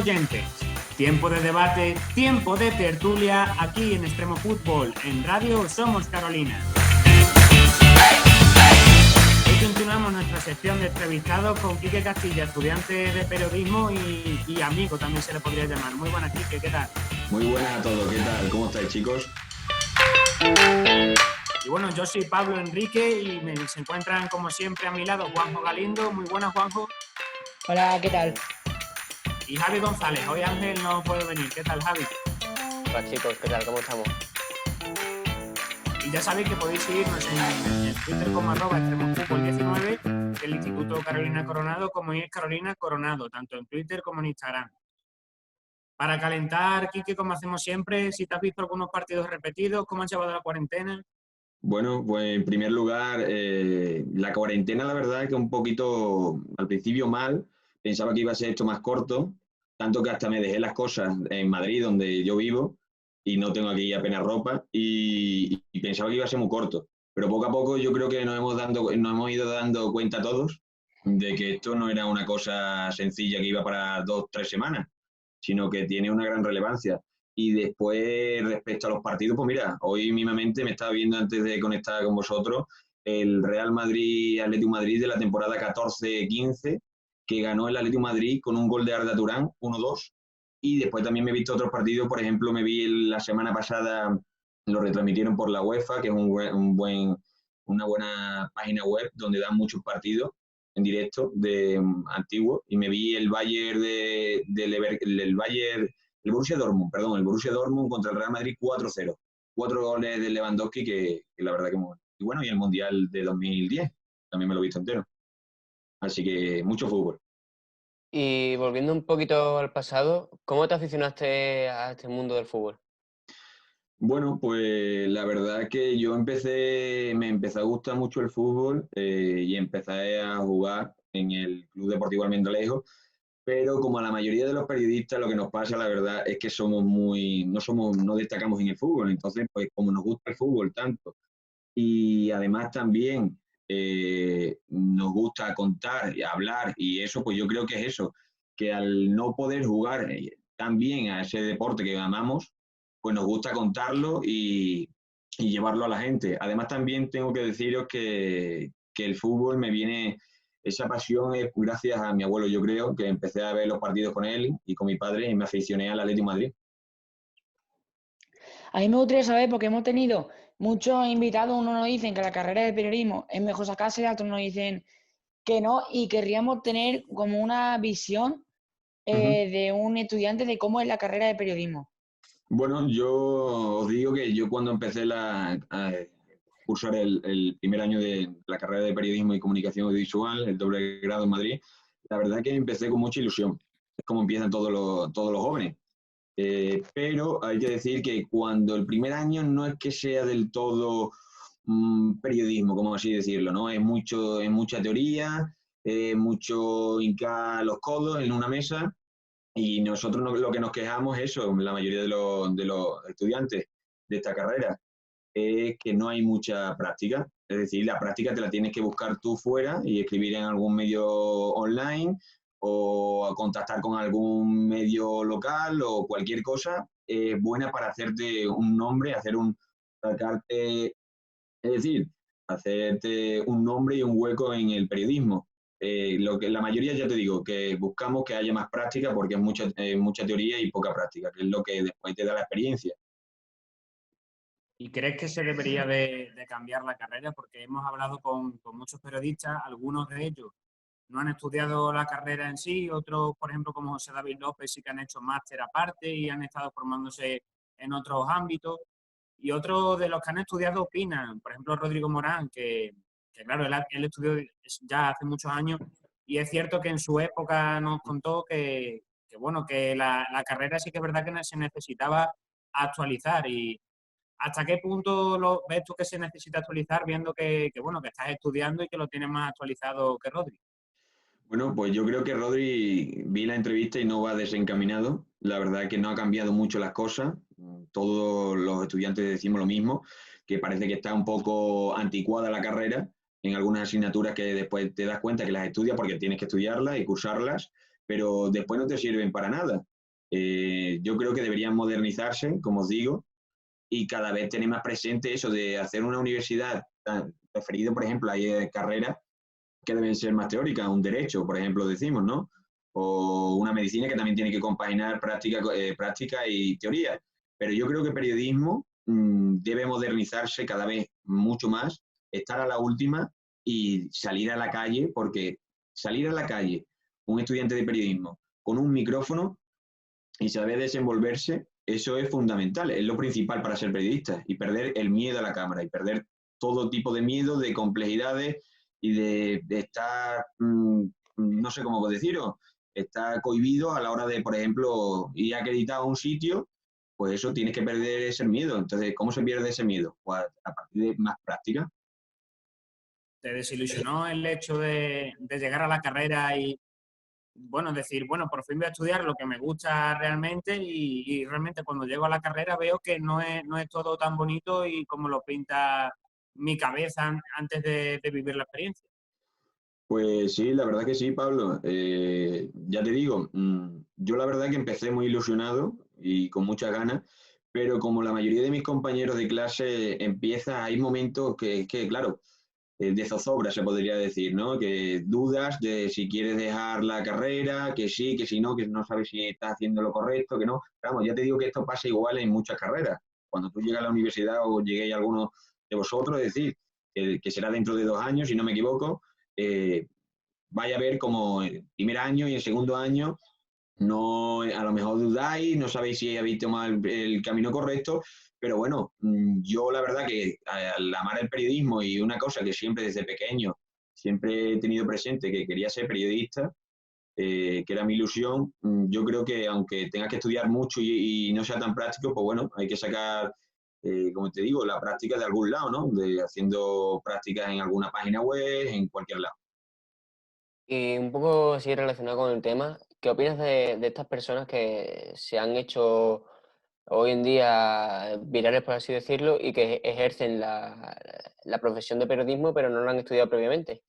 oyentes. Tiempo de debate, tiempo de tertulia, aquí en Extremo Fútbol, en Radio Somos Carolina. Hoy continuamos nuestra sección de entrevistados con Quique Castilla, estudiante de periodismo y amigo también se le podría llamar. Muy buenas, Quique, ¿qué tal? Muy buenas a todos, ¿qué tal? ¿Cómo estáis, chicos? Y bueno, yo soy Pablo Enrique y se encuentran como siempre a mi lado Juanjo Galindo. Muy buenas, Juanjo. Hola, ¿qué tal? Y Javi González. Hoy Ángel no puede venir. ¿Qué tal, Javi? Hola chicos, ¿qué tal? ¿Cómo estamos? Y ya sabéis que podéis seguirnos en Twitter como @extremofutbol19, el Instituto Carolina Coronado, como es Carolina Coronado, tanto en Twitter como en Instagram. Para calentar, Quique, como hacemos siempre, si te has visto algunos partidos repetidos, ¿cómo has llevado la cuarentena? Bueno, pues en primer lugar, la cuarentena la verdad es que un poquito al principio mal, pensaba que iba a ser esto más corto, tanto que hasta me dejé las cosas en Madrid, donde yo vivo, y no tengo aquí apenas ropa, y pensaba que iba a ser muy corto. Pero poco a poco yo creo que nos hemos ido dando cuenta todos de que esto no era una cosa sencilla que iba para 2 o 3 semanas, sino que tiene una gran relevancia. Y después, respecto a los partidos, pues mira, hoy mismamente me estaba viendo antes de conectar con vosotros el Real Madrid-Atlético Madrid de la temporada 14-15, que ganó el Atlético Madrid con un gol de Arda Turán, 1-2. Y después también me he visto otros partidos, por ejemplo, me vi la semana pasada, lo retransmitieron por la UEFA, que es una buena página web donde dan muchos partidos en directo de antiguos, y me vi el Bayern el Bayern, el Borussia Dortmund, perdón, el Borussia Dortmund contra el Real Madrid 4-0. 4 goles de Lewandowski que la verdad que muy bueno. Y bueno, y el Mundial de 2010, también me lo he visto entero. Así que mucho fútbol. Y volviendo un poquito al pasado, ¿cómo te aficionaste a este mundo del fútbol? Bueno, pues la verdad que me empezó a gustar mucho el fútbol, y empecé a jugar en el Club Deportivo Almendralejo, pero como a la mayoría de los periodistas lo que nos pasa, la verdad, es que no destacamos en el fútbol. Entonces, pues como nos gusta el fútbol tanto y además también nos gusta contar y hablar, y eso, pues yo creo que es eso, que al no poder jugar tan bien a ese deporte que amamos, pues nos gusta contarlo y llevarlo a la gente. Además también tengo que deciros que el fútbol esa pasión es gracias a mi abuelo, yo creo, que empecé a ver los partidos con él y con mi padre y me aficioné al Atlético de Madrid. A mí me gustaría saber, porque hemos tenido muchos invitados, unos nos dicen que la carrera de periodismo es mejor sacarse, otros nos dicen que no, y querríamos tener como una visión de un estudiante de cómo es la carrera de periodismo. Bueno, yo os digo que yo cuando empecé a cursar el primer año de la carrera de periodismo y comunicación audiovisual, el doble grado en Madrid, la verdad que empecé con mucha ilusión. Es como empiezan todos los jóvenes. Pero hay que decir que cuando el primer año no es que sea del todo periodismo, como así decirlo, ¿no? Es mucha teoría, mucho hincar los codos en una mesa, y nosotros lo que nos quejamos es eso, la mayoría de los estudiantes de esta carrera, es que no hay mucha práctica. Es decir, la práctica te la tienes que buscar tú fuera y escribir en algún medio online o contactar con algún medio local o cualquier cosa buena para hacerte un nombre, sacarte, es decir, hacerte un nombre y un hueco en el periodismo. Lo que la mayoría, ya te digo, que buscamos que haya más práctica, porque es mucha teoría y poca práctica, que es lo que después te da la experiencia. ¿Y crees que se debería de cambiar la carrera? Porque hemos hablado con muchos periodistas, algunos de ellos no han estudiado la carrera en sí, otros, por ejemplo, como José David López, sí que han hecho máster aparte y han estado formándose en otros ámbitos. Y otros de los que han estudiado opinan, por ejemplo, Rodrigo Morán, que claro, él estudió ya hace muchos años y es cierto que en su época nos contó bueno, que la carrera sí que es verdad que se necesitaba actualizar. Y ¿hasta qué punto lo ves tú que se necesita actualizar, viendo bueno, que estás estudiando y que lo tienes más actualizado que Rodri? Bueno, pues yo creo que Rodri, vi la entrevista y no va desencaminado. La verdad es que no ha cambiado mucho las cosas. Todos los estudiantes decimos lo mismo, que parece que está un poco anticuada la carrera en algunas asignaturas, que después te das cuenta que las estudias porque tienes que estudiarlas y cursarlas, pero después no te sirven para nada. Yo creo que deberían modernizarse, como os digo, y cada vez tener más presente eso de hacer una universidad, referido, por ejemplo, hay carreras que deben ser más teóricas, un derecho, por ejemplo, decimos, ¿no? O una medicina que también tiene que compaginar práctica y teoría. Pero yo creo que periodismo debe modernizarse cada vez mucho más, estar a la última y salir a la calle, porque salir a la calle, un estudiante de periodismo, con un micrófono y saber desenvolverse, eso es fundamental, es lo principal para ser periodista, y perder el miedo a la cámara, y perder todo tipo de miedo, de complejidades y de estar, no sé cómo deciros, estar cohibido a la hora de, por ejemplo, ir acreditado a un sitio, pues eso tienes que perder ese miedo. Entonces, ¿cómo se pierde ese miedo? Pues a partir de más práctica. ¿Te desilusionó el hecho de llegar a la carrera y, bueno, decir, bueno, por fin voy a estudiar lo que me gusta realmente y realmente cuando llego a la carrera veo que no es todo tan bonito y como lo pinta mi cabeza antes de vivir la experiencia? Pues sí, la verdad que sí, Pablo. Ya te digo, yo la verdad que empecé muy ilusionado y con muchas ganas, pero como la mayoría de mis compañeros de clase empieza, hay momentos que claro, de zozobra se podría decir, ¿no? Que dudas de si quieres dejar la carrera, que sí, que no sabes si estás haciendo lo correcto, que no. Vamos, ya te digo que esto pasa igual en muchas carreras. Cuando tú llegas a la universidad o lleguéis algunos de vosotros, es decir, que será dentro de 2 años, si no me equivoco, eh, vaya a ver como el primer año y el segundo año no, a lo mejor dudáis, no sabéis si habéis tomado el camino correcto, pero bueno, yo la verdad que al amar el periodismo y una cosa que siempre desde pequeño, siempre he tenido presente, que quería ser periodista, que era mi ilusión, yo creo que aunque tengas que estudiar mucho y no sea tan práctico, pues bueno, hay que sacar, como te digo, la práctica de algún lado, ¿no? De haciendo prácticas en alguna página web, en cualquier lado. Y un poco así relacionado con el tema, ¿qué opinas de estas personas que se han hecho hoy en día virales, por así decirlo, y que ejercen la profesión de periodismo, pero no lo han estudiado previamente?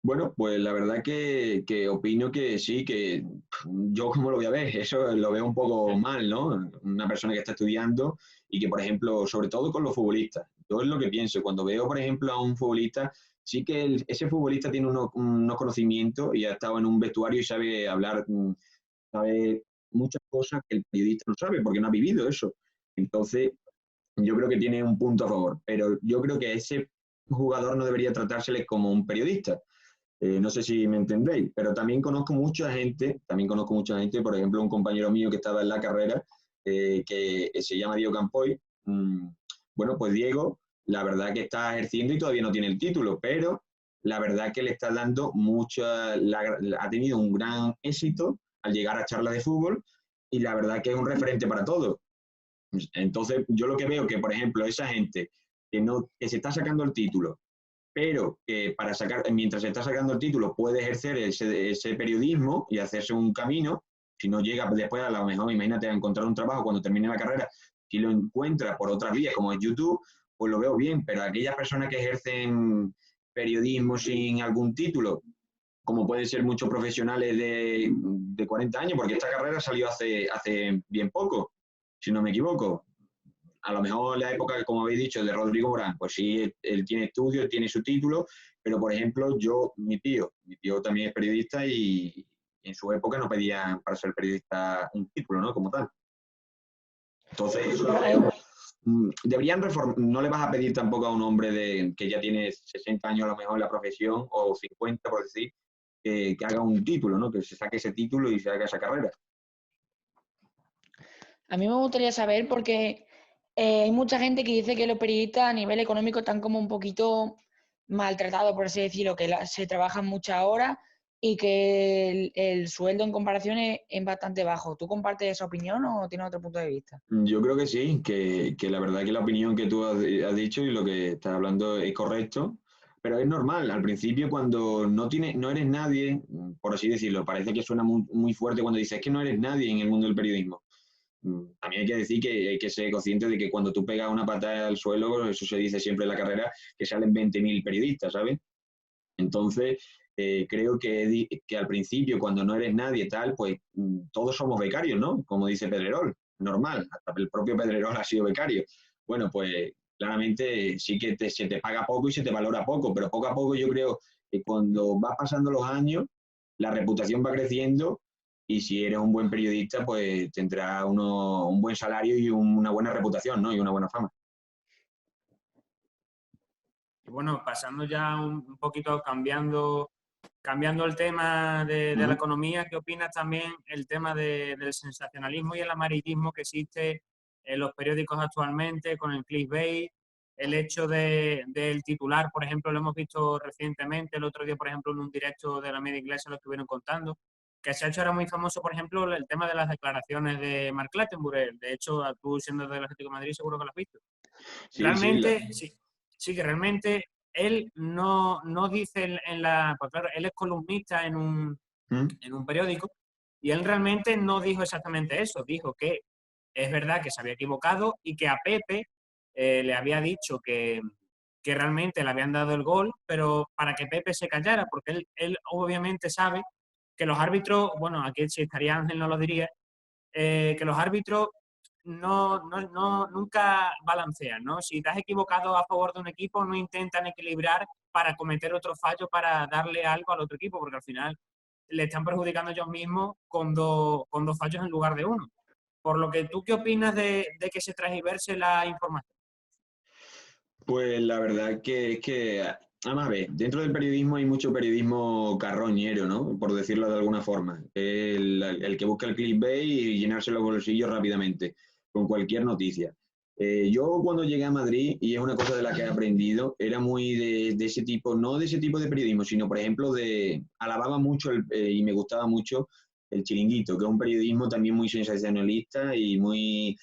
Bueno, pues la verdad que opino que sí, que yo como lo voy a ver, eso lo veo un poco mal, ¿no? Una persona que está estudiando y que, por ejemplo, sobre todo con los futbolistas, yo es lo que pienso, cuando veo, por ejemplo, a un futbolista, sí que ese futbolista tiene unos conocimientos y ha estado en un vestuario y sabe hablar, sabe muchas cosas que el periodista no sabe porque no ha vivido eso. Entonces, yo creo que tiene un punto a favor, pero yo creo que a ese jugador no debería tratársele como un periodista. No sé si me entendéis, pero también conozco mucha gente, por ejemplo, un compañero mío que estaba en la carrera, que se llama Diego Campoy. Bueno, pues Diego, la verdad que está ejerciendo y todavía no tiene el título, pero la verdad que le está dando ha tenido un gran éxito al llegar a charlas de fútbol y la verdad que es un referente para todos. Entonces, yo lo que veo que, por ejemplo, esa gente que se está sacando el título pero mientras se está sacando el título puede ejercer ese periodismo y hacerse un camino. Si no llega después, a lo mejor, imagínate, a encontrar un trabajo cuando termine la carrera, si lo encuentra por otras vías como es YouTube, pues lo veo bien, pero aquellas personas que ejercen periodismo sin algún título, como pueden ser muchos profesionales de 40 años, porque esta carrera salió hace bien poco, si no me equivoco. A lo mejor en la época, como habéis dicho, de Rodrigo Morán, pues sí, él tiene estudios, tiene su título, pero por ejemplo, mi tío también es periodista y en su época no pedían para ser periodista un título, ¿no? Como tal. Entonces, eso lo veo. Deberían reformar, no le vas a pedir tampoco a un hombre que ya tiene 60 años a lo mejor en la profesión, o 50 por decir, que haga un título, ¿no? Que se saque ese título y se haga esa carrera. A mí me gustaría saber porque hay mucha gente que dice que los periodistas a nivel económico están como un poquito maltratados, por así decirlo, que se trabajan muchas horas y que el sueldo en comparación es bastante bajo. ¿Tú compartes esa opinión o tienes otro punto de vista? Yo creo que sí, que la verdad que la opinión que tú has dicho y lo que estás hablando es correcto, pero es normal. Al principio, cuando no eres nadie, por así decirlo, parece que suena muy fuerte cuando dices que no eres nadie en el mundo del periodismo. También hay que decir que hay que ser consciente de que cuando tú pegas una patada al suelo, eso se dice siempre en la carrera, que salen 20.000 periodistas, ¿sabes? Entonces, creo que al principio, cuando no eres nadie tal, pues todos somos becarios, ¿no? Como dice Pedrerol, normal, hasta el propio Pedrerol ha sido becario. Bueno, pues claramente sí que se te paga poco y se te valora poco, pero poco a poco yo creo que cuando vas pasando los años, la reputación va creciendo y si eres un buen periodista, pues tendrás un buen salario y una buena reputación, ¿no? Y una buena fama. Y bueno, pasando ya un poquito, cambiando el tema de la economía, ¿qué opinas también el tema del sensacionalismo y el amarillismo que existe en los periódicos actualmente con el clickbait? El hecho del titular, por ejemplo, lo hemos visto recientemente, el otro día, por ejemplo, en un directo de la media inglesa lo estuvieron contando, que se ha hecho ahora muy famoso, por ejemplo, el tema de las declaraciones de Mark Clattenburg. De hecho, tú siendo del Atlético de Madrid seguro que lo has visto. Sí, Realmente, sí, que realmente él no dice pues claro, él es columnista en un periódico y él realmente no dijo exactamente eso, dijo que es verdad que se había equivocado y que a Pepe le había dicho que realmente le habían dado el gol, pero para que Pepe se callara, porque él obviamente sabe que los árbitros, bueno, aquí si estaría Ángel no lo diría, que los árbitros nunca balancean, ¿no? Si te has equivocado a favor de un equipo, no intentan equilibrar para cometer otro fallo, para darle algo al otro equipo, porque al final le están perjudicando ellos mismos con dos fallos en lugar de uno. Por lo que, ¿tú qué opinas de que se transgiverse la información? Pues la verdad que es que, vamos a ver, dentro del periodismo hay mucho periodismo carroñero, ¿no? Por decirlo de alguna forma. El que busca el clickbait y llenarse los bolsillos rápidamente, con cualquier noticia. Yo cuando llegué a Madrid, y es una cosa de la que he aprendido, era muy de ese tipo, no de ese tipo de periodismo, sino por ejemplo alababa mucho y me gustaba mucho el Chiringuito, que es un periodismo también muy sensacionalista y muy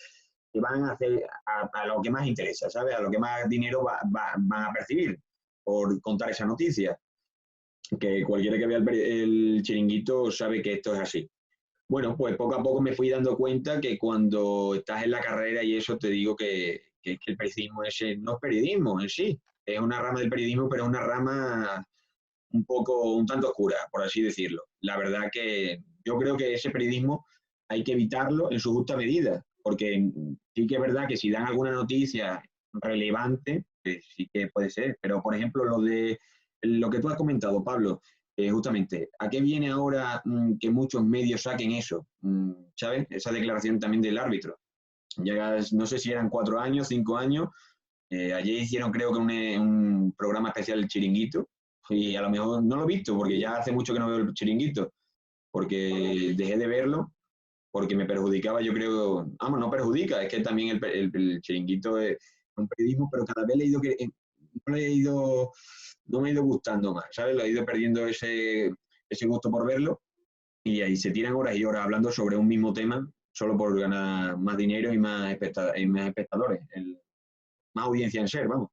que van a hacer a lo que más interesa, ¿sabes? A lo que más dinero van a percibir por contar esa noticia. Que cualquiera que vea el Chiringuito sabe que esto es así. Bueno, pues poco a poco me fui dando cuenta que cuando estás en la carrera y eso te digo que el periodismo ese no es periodismo en sí, es una rama del periodismo, pero es una rama un tanto oscura, por así decirlo. La verdad que yo creo que ese periodismo hay que evitarlo en su justa medida, porque sí que es verdad que si dan alguna noticia relevante, sí que puede ser, pero por ejemplo lo que tú has comentado, Pablo, justamente, ¿a qué viene ahora que muchos medios saquen eso? ¿Sabes? Esa declaración también del árbitro. Ya no sé si eran 4 años, 5 años. Ayer hicieron creo que un programa especial El Chiringuito y a lo mejor no lo he visto porque ya hace mucho que no veo El Chiringuito porque dejé de verlo porque me perjudicaba, yo creo, vamos, no perjudica, es que también el Chiringuito es un periodismo, pero cada vez no me ha ido gustando más, ¿sabes? Lo he ido perdiendo ese gusto por verlo y ahí se tiran horas y horas hablando sobre un mismo tema solo por ganar más dinero y más espectadores, más audiencia en ser, vamos.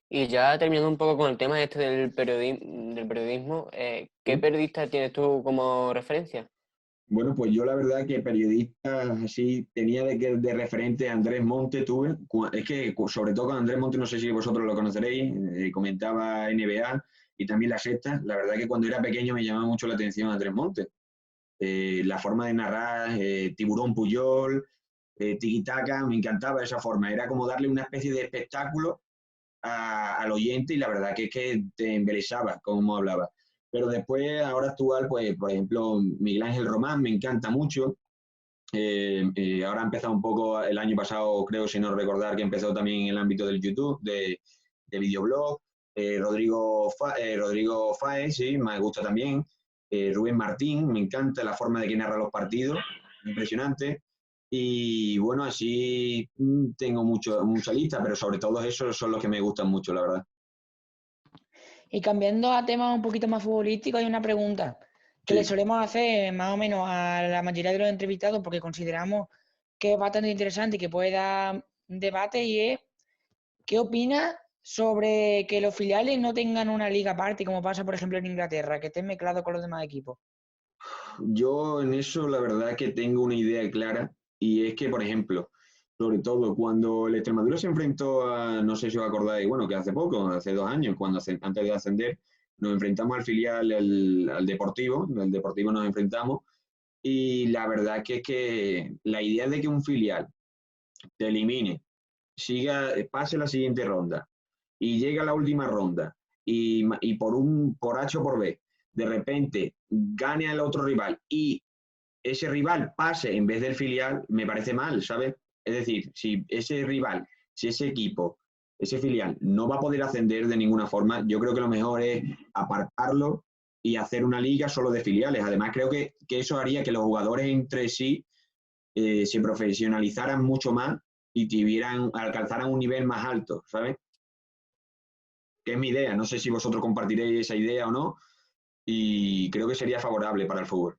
Y ya terminando un poco con el tema este del periodismo, ¿qué periodista tienes tú como referencia? Bueno, pues yo la verdad que periodistas así tenía de referente a Andrés Monte, tuve. Es que sobre todo con Andrés Monte, no sé si vosotros lo conoceréis, comentaba NBA y también La Sexta. La verdad que cuando era pequeño me llamaba mucho la atención Andrés Monte. La forma de narrar, Tiburón Puyol, Tiki Taka, me encantaba esa forma. Era como darle una especie de espectáculo al oyente y la verdad que es que te embelesaba como hablaba. Pero después, ahora actual, pues, por ejemplo, Miguel Ángel Román me encanta mucho. Ahora ha empezado un poco el año pasado, creo, si no recordar, que empezó también en el ámbito del YouTube, de videoblog. Rodrigo Fáez, sí, me gusta también. Rubén Martín, me encanta la forma de que narra los partidos, impresionante. Y bueno, así tengo mucha lista, pero sobre todo esos son los que me gustan mucho, la verdad. Y cambiando a temas un poquito más futbolísticos, hay una pregunta que Sí. le solemos hacer más o menos a la mayoría de los entrevistados porque consideramos que es bastante interesante y que puede dar debate y es, ¿qué opinas sobre que los filiales no tengan una liga aparte, como pasa por ejemplo en Inglaterra, que estén mezclados con los demás equipos? Yo en eso la verdad que tengo una idea clara y es que, por ejemplo, sobre todo cuando el Extremadura se enfrentó a, no sé si os acordáis, bueno, que hace poco, hace 2 años, antes de ascender, nos enfrentamos al filial, al Deportivo, el Deportivo nos enfrentamos, y la verdad que es que la idea de que un filial te elimine, pase la siguiente ronda y llega a la última ronda y por H o por B, de repente gane al otro rival y ese rival pase en vez del filial, me parece mal, ¿sabes? Es decir, si ese rival, si ese equipo, ese filial no va a poder ascender de ninguna forma, yo creo que lo mejor es apartarlo y hacer una liga solo de filiales. Además, creo que eso haría que los jugadores entre sí se profesionalizaran mucho más y alcanzaran un nivel más alto, ¿sabes? Que es mi idea. No sé si vosotros compartiréis esa idea o no, y creo que sería favorable para el fútbol.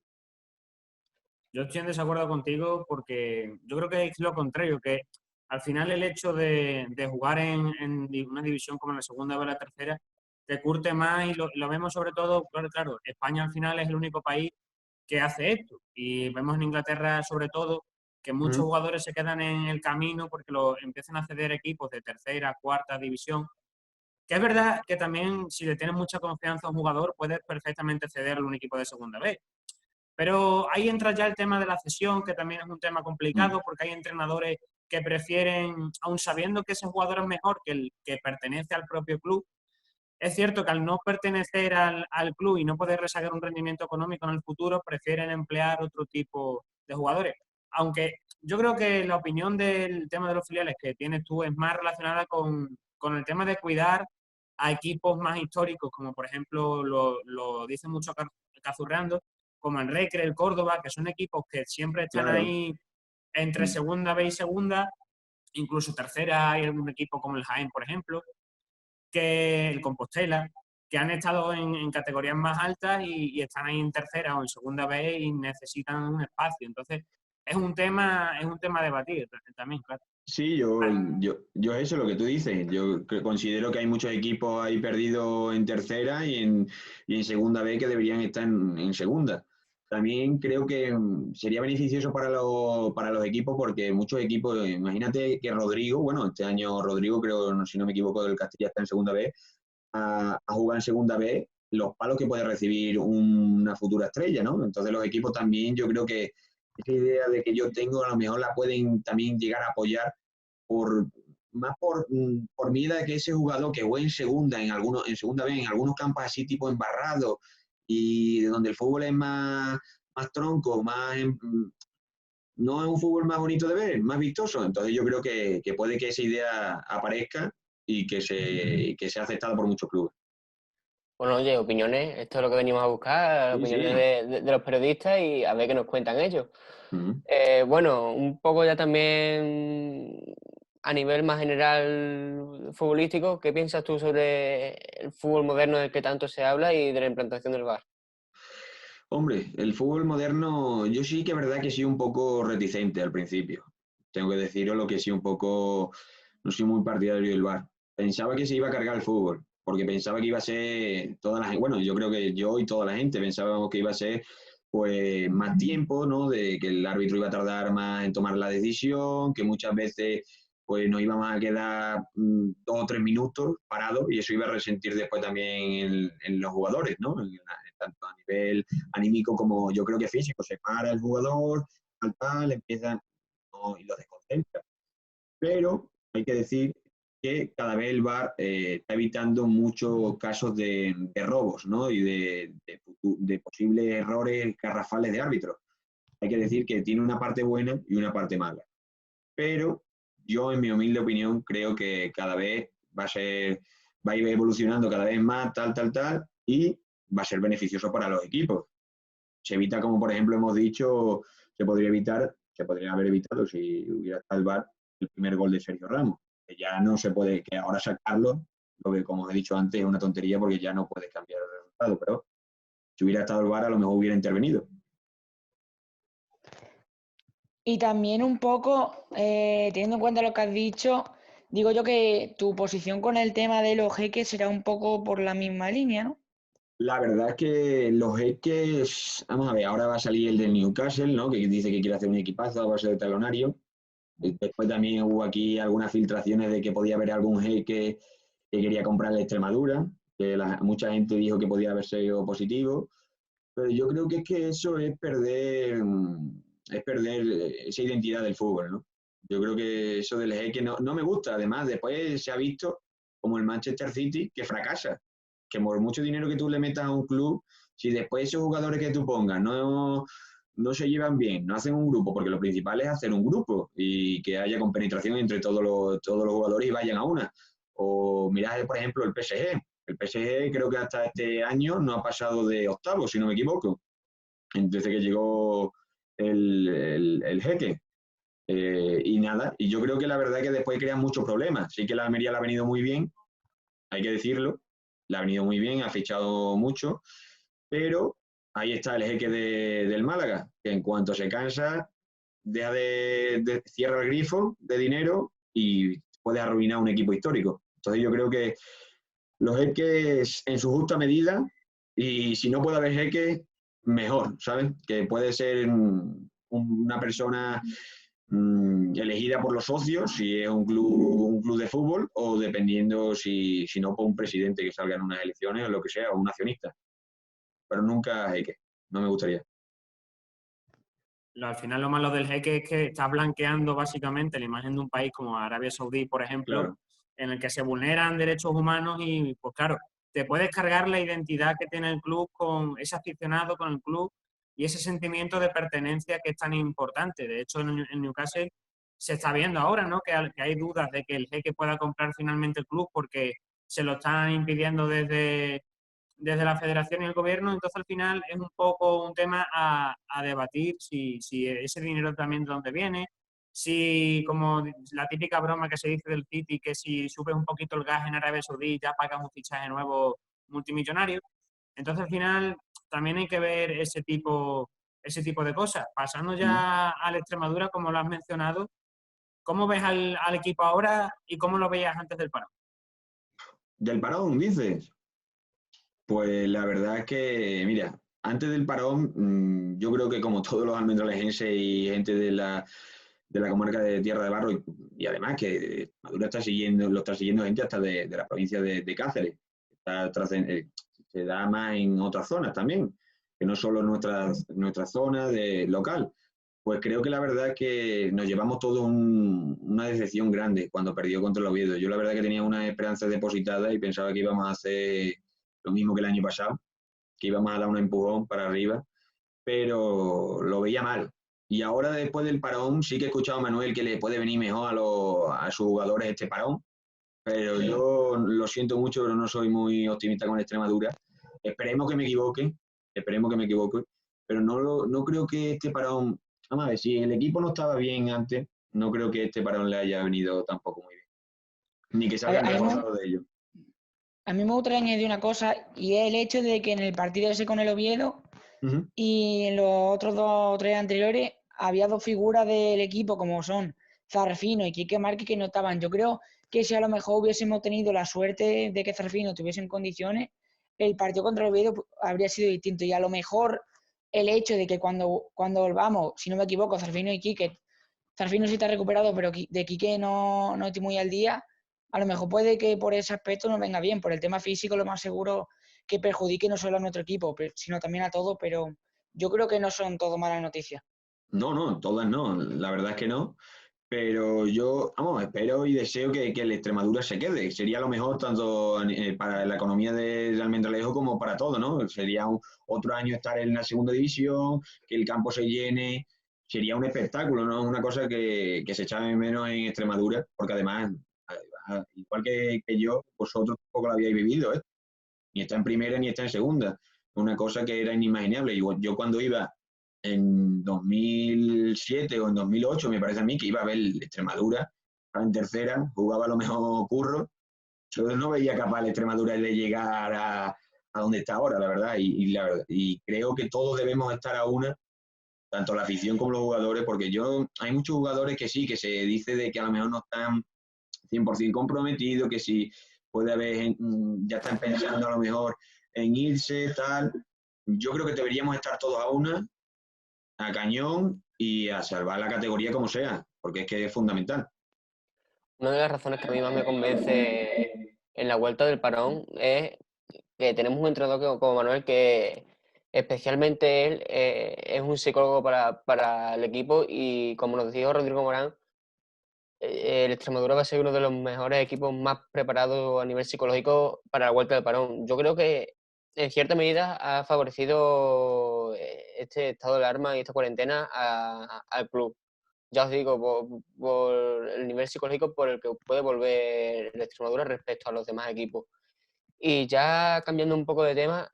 Yo estoy en desacuerdo contigo porque yo creo que es lo contrario, que al final el hecho de jugar en una división como la segunda o la tercera te curte más y lo vemos sobre todo, claro, España al final es el único país que hace esto y vemos en Inglaterra sobre todo que muchos jugadores se quedan en el camino porque empiezan a ceder equipos de tercera, cuarta división, que es verdad que también si le tienes mucha confianza a un jugador puedes perfectamente cederle a un equipo de segunda vez. Pero ahí entra ya el tema de la cesión, que también es un tema complicado, porque hay entrenadores que prefieren, aun sabiendo que ese jugador es mejor que el que pertenece al propio club, es cierto que al no pertenecer al club y no poder sacar un rendimiento económico en el futuro, prefieren emplear otro tipo de jugadores. Aunque yo creo que la opinión del tema de los filiales que tienes tú es más relacionada con el tema de cuidar a equipos más históricos, como por ejemplo lo dice mucho Cazurrando, como el Recre, el Córdoba, que son equipos que siempre están Claro. ahí entre segunda B y segunda, incluso tercera, hay algún equipo como el Jaén, por ejemplo, que el Compostela, que han estado en categorías más altas y están ahí en tercera o en segunda B y necesitan un espacio. Entonces, es un tema a debatir también, claro. Sí, yo eso es lo que tú dices. Yo considero que hay muchos equipos ahí perdidos en tercera y en segunda B que deberían estar en segunda. También creo que sería beneficioso para los equipos porque muchos equipos, imagínate que Rodrigo, bueno, este año Rodrigo creo, si no me equivoco, del Castilla está en segunda B, a jugar en segunda B, los palos que puede recibir una futura estrella, ¿no? Entonces los equipos también, yo creo que esa idea de que yo tengo a lo mejor la pueden también llegar a apoyar más por miedo de que ese jugador que juegue en segunda, en segunda B, en algunos campos así tipo embarrado y donde el fútbol es más tronco, no es un fútbol más bonito de ver, más vistoso. Entonces yo creo que puede que esa idea aparezca y que sea aceptada por muchos clubes. Bueno, oye, opiniones, esto es lo que venimos a buscar, Sí, opiniones sí. de los periodistas y a ver qué nos cuentan ellos. Uh-huh. Bueno, un poco ya también a nivel más general futbolístico, ¿qué piensas tú sobre el fútbol moderno del que tanto se habla y de la implantación del VAR? Hombre, el fútbol moderno, yo sí que es verdad que soy un poco reticente al principio. Tengo que deciros lo que sí un poco, no soy muy partidario del VAR. Pensaba que se iba a cargar el fútbol, porque pensaba que iba a ser toda la gente, bueno, yo creo que yo y toda la gente pensábamos que iba a ser pues más tiempo, ¿no? De que el árbitro iba a tardar más en tomar la decisión, que muchas veces pues nos íbamos a quedar 2 o 3 minutos parados y eso iba a resentir después también en los jugadores, ¿no? Tanto a nivel anímico como yo creo que físico. Se para el jugador, tal, empiezan y lo desconcentra. Pero hay que decir que cada vez el VAR está evitando muchos casos de robos, ¿no? Y de posibles errores garrafales de árbitros. Hay que decir que tiene una parte buena y una parte mala. Pero yo, en mi humilde opinión, creo que cada vez va a ir evolucionando cada vez más, tal, y va a ser beneficioso para los equipos. Se evita, como por ejemplo hemos dicho, se podría haber evitado si hubiera estado el VAR, el primer gol de Sergio Ramos, que ya no se puede, que ahora sacarlo, lo que como os he dicho antes es una tontería porque ya no puede cambiar el resultado, pero si hubiera estado el VAR a lo mejor hubiera intervenido. Y también un poco, teniendo en cuenta lo que has dicho, digo yo que tu posición con el tema de los jeques será un poco por la misma línea, ¿no? La verdad es que los jeques, vamos a ver, ahora va a salir el del Newcastle, ¿no? Que dice que quiere hacer un equipazo a base de talonario. Después también hubo aquí algunas filtraciones de que podía haber algún jeque que quería comprar la Extremadura. que mucha gente dijo que podía haber sido positivo, pero yo creo que es que eso es perder esa identidad del fútbol, ¿no? Yo creo que eso del jeque no me gusta. Además, después se ha visto como el Manchester City que fracasa, que por mucho dinero que tú le metas a un club, si después esos jugadores que tú pongas no se llevan bien, no hacen un grupo, porque lo principal es hacer un grupo y que haya compenetración entre todos los jugadores y vayan a una. O mirad, por ejemplo, el PSG. El PSG creo que hasta este año no ha pasado de octavo, si no me equivoco, desde que llegó el jeque. Y nada, y yo creo que la verdad es que después crean muchos problemas. Sí que la Almería le ha venido muy bien, hay que decirlo, le ha venido muy bien, ha fichado mucho, pero ahí está el jeque del Málaga, que en cuanto se cansa, deja cierra el grifo de dinero y puede arruinar un equipo histórico. Entonces yo creo que los jeques en su justa medida, y si no puede haber jeques, mejor, ¿sabes? Que puede ser una persona elegida por los socios, si es un club de fútbol, o dependiendo si no por un presidente que salga en unas elecciones o lo que sea, o un accionista. Pero nunca jeque, no me gustaría. Al final lo malo del jeque es que está blanqueando básicamente la imagen de un país como Arabia Saudí, por ejemplo, Claro. en el que se vulneran derechos humanos y, pues claro, te puedes cargar la identidad que tiene el club con ese aficionado, con el club y ese sentimiento de pertenencia que es tan importante. De hecho, en Newcastle se está viendo ahora, ¿no? Que hay dudas de que el jeque pueda comprar finalmente el club porque se lo están impidiendo desde la federación y el gobierno. Entonces al final es un poco un tema a debatir si ese dinero también de dónde viene, si como la típica broma que se dice del City, que si subes un poquito el gas en Arabia Saudí ya pagas un fichaje nuevo multimillonario. Entonces al final también hay que ver ese tipo de cosas. Pasando ya a la Extremadura, como lo has mencionado, ¿cómo ves al equipo ahora y cómo lo veías antes del parón? ¿Del parón, dices? Pues la verdad es que, mira, antes del parón, yo creo que como todos los almendralejenses y gente de la comarca de Tierra de Barro, y además que Madura lo está siguiendo gente hasta de la provincia de Cáceres. Se da más en otras zonas también, que no solo en nuestra zona local. Pues creo que la verdad es que nos llevamos todos una decepción grande cuando perdió contra el Oviedo. Yo la verdad que tenía unas esperanzas depositadas y pensaba que íbamos a hacer lo mismo que el año pasado, que íbamos a dar un empujón para arriba, pero lo veía mal. Y ahora, después del parón, sí que he escuchado a Manuel que le puede venir mejor a sus jugadores este parón, pero yo lo siento mucho, pero no soy muy optimista con Extremadura. Esperemos que me equivoque, pero no creo que este parón, vamos a ver, si el equipo no estaba bien antes, no creo que este parón le haya venido tampoco muy bien, ni que salgan reforzados de ello. A mí me gustaría añadir una cosa, y es el hecho de que en el partido ese con el Oviedo y en los otros 2 o 3 anteriores había 2 figuras del equipo como son Zarfino y Quique Márquez que no estaban. Yo creo que si a lo mejor hubiésemos tenido la suerte de que Zarfino estuviese en condiciones, el partido contra el Oviedo habría sido distinto. Y a lo mejor el hecho de que cuando volvamos, si no me equivoco, Zarfino y Quique, Zarfino sí está recuperado, pero de Quique no estoy muy al día. A lo mejor puede que por ese aspecto no venga bien. Por el tema físico, lo más seguro que perjudique no solo a nuestro equipo, sino también a todos, pero yo creo que no son todo malas noticias. No, todas no, la verdad es que no. Pero yo, vamos, espero y deseo que el Extremadura se quede. Sería lo mejor tanto para la economía del Almendralejo como para todo, ¿no? Sería otro año estar en la segunda división, que el campo se llene. Sería un espectáculo, ¿no? Una cosa que se echaba de menos en Extremadura, porque además, igual que yo, vosotros tampoco lo habíais vivido, ¿eh? Ni está en primera ni está en segunda. Una cosa que era inimaginable. Yo cuando iba en 2007 o en 2008, me parece a mí, que iba a ver Extremadura, estaba en tercera, jugaba a lo mejor Curro. Yo no veía capaz la Extremadura de llegar a donde está ahora, la verdad. Y creo que todos debemos estar a una, tanto la afición como los jugadores, porque hay muchos jugadores que sí, que se dice de que a lo mejor no están 100% comprometidos, que si puede haber, ya están pensando a lo mejor en irse, tal. Yo creo que deberíamos estar todos a una, a cañón y a salvar la categoría como sea, porque es que es fundamental. Una de las razones que a mí más me convence en la vuelta del parón es que tenemos un entrenador como Manuel que especialmente él es un psicólogo para el equipo y como nos dijo Rodrigo Morán, el Extremadura va a ser uno de los mejores equipos más preparados a nivel psicológico para la vuelta del parón. Yo creo que en cierta medida ha favorecido este estado de alarma y esta cuarentena al club. Ya os digo, por el nivel psicológico por el que puede volver el Extremadura respecto a los demás equipos. Y ya cambiando un poco de tema,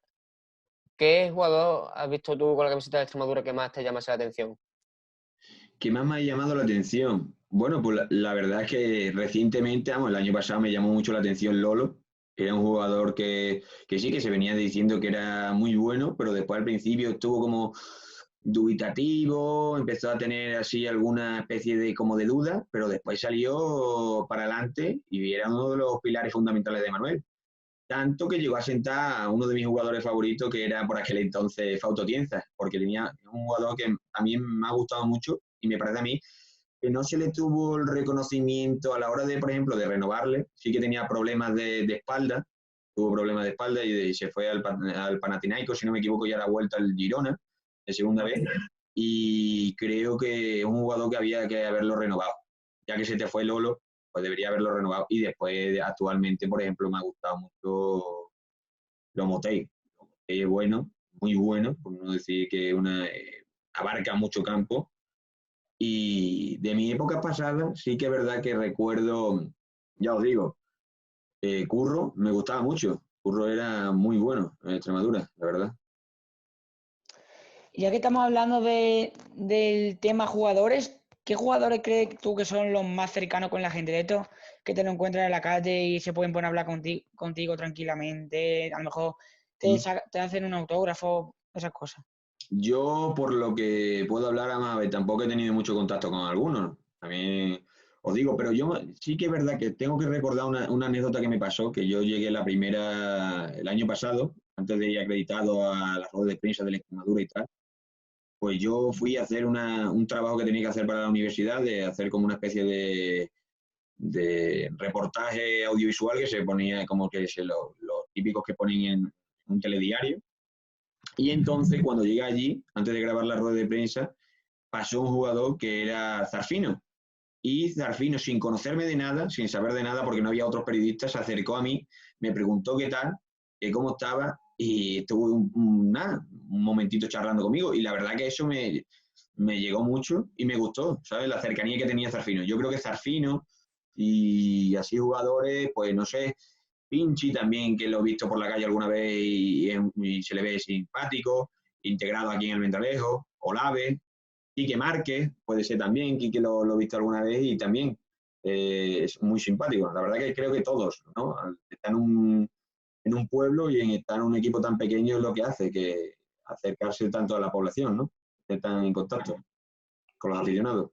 ¿qué jugador has visto tú con la camiseta de Extremadura que más te llama la atención? ¿Qué más me ha llamado la atención? Bueno, pues la verdad es que recientemente, vamos, el año pasado me llamó mucho la atención Lolo. Era un jugador que sí, que se venía diciendo que era muy bueno, pero después al principio estuvo como dubitativo, empezó a tener así alguna especie de como de duda, pero después salió para adelante y era uno de los pilares fundamentales de Manuel. Tanto que llegó a sentar a uno de mis jugadores favoritos, que era por aquel entonces Fausto Tienza, porque tenía un jugador que también me ha gustado mucho y me parece a mí que no se le tuvo el reconocimiento a la hora de, por ejemplo, de renovarle. Sí que tenía problemas de espalda, tuvo problemas de espalda y se fue al Panathinaikos, si no me equivoco, ya era vuelta al Girona de segunda vez. Y creo que es un jugador que había que haberlo renovado. Ya que se te fue Lolo, pues debería haberlo renovado. Y después, actualmente, por ejemplo, me ha gustado mucho Lomotey. Lomotey es bueno, muy bueno, por no decir que abarca mucho campo. Y de mi época pasada, sí que es verdad que recuerdo, ya os digo, Curro me gustaba mucho. Curro era muy bueno en Extremadura, la verdad. Ya que estamos hablando del tema jugadores, ¿qué jugadores crees tú que son los más cercanos con la gente de estos que te lo encuentran en la calle y se pueden poner a hablar contigo tranquilamente? A lo mejor te hacen un autógrafo, esas cosas. Yo, por lo que puedo hablar, a ver, tampoco he tenido mucho contacto con algunos. También os digo, pero yo sí que es verdad que tengo que recordar una anécdota que me pasó, que yo llegué la primera, el año pasado, antes de ir acreditado a las ruedas de prensa de la Extremadura y tal, pues yo fui a hacer un trabajo que tenía que hacer para la universidad, de hacer como una especie de reportaje audiovisual que se ponía como que los típicos que ponen en un telediario. Y entonces, cuando llegué allí, antes de grabar la rueda de prensa, pasó un jugador que era Zarfino. Y Zarfino, sin conocerme de nada, sin saber de nada, porque no había otros periodistas, se acercó a mí, me preguntó qué tal, cómo estaba, y estuvo un momentito charlando conmigo. Y la verdad que eso me llegó mucho y me gustó, ¿sabes? La cercanía que tenía Zarfino. Yo creo que Zarfino y así jugadores, pues no sé, Pinchi también, que lo he visto por la calle alguna vez y se le ve simpático, integrado aquí en el Mentalejo, Olave, Quique Márquez, puede ser también, Quique lo he visto alguna vez y también es muy simpático. La verdad que creo que todos, ¿no? Estar en un pueblo y estar en un equipo tan pequeño es lo que hace que acercarse tanto a la población, ¿no? Estar en contacto con los aficionados.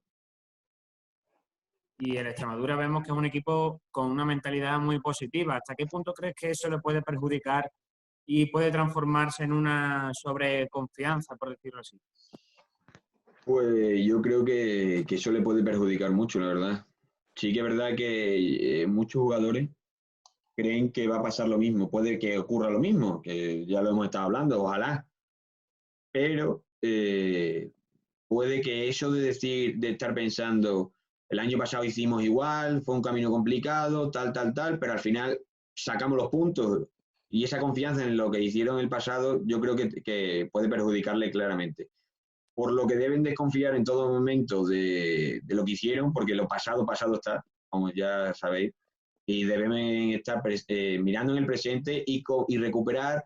Y el Extremadura vemos que es un equipo con una mentalidad muy positiva. ¿Hasta qué punto crees que eso le puede perjudicar y puede transformarse en una sobreconfianza, por decirlo así? Pues yo creo que eso le puede perjudicar mucho, la verdad. Sí que es verdad que muchos jugadores creen que va a pasar lo mismo. Puede que ocurra lo mismo, que ya lo hemos estado hablando, ojalá. Pero puede que eso de decir, de estar pensando, el año pasado hicimos igual, fue un camino complicado, tal, pero al final sacamos los puntos y esa confianza en lo que hicieron en el pasado, yo creo que puede perjudicarle claramente. Por lo que deben desconfiar en todo momento de lo que hicieron, porque lo pasado está, como ya sabéis, y debemos estar mirando en el presente y recuperar.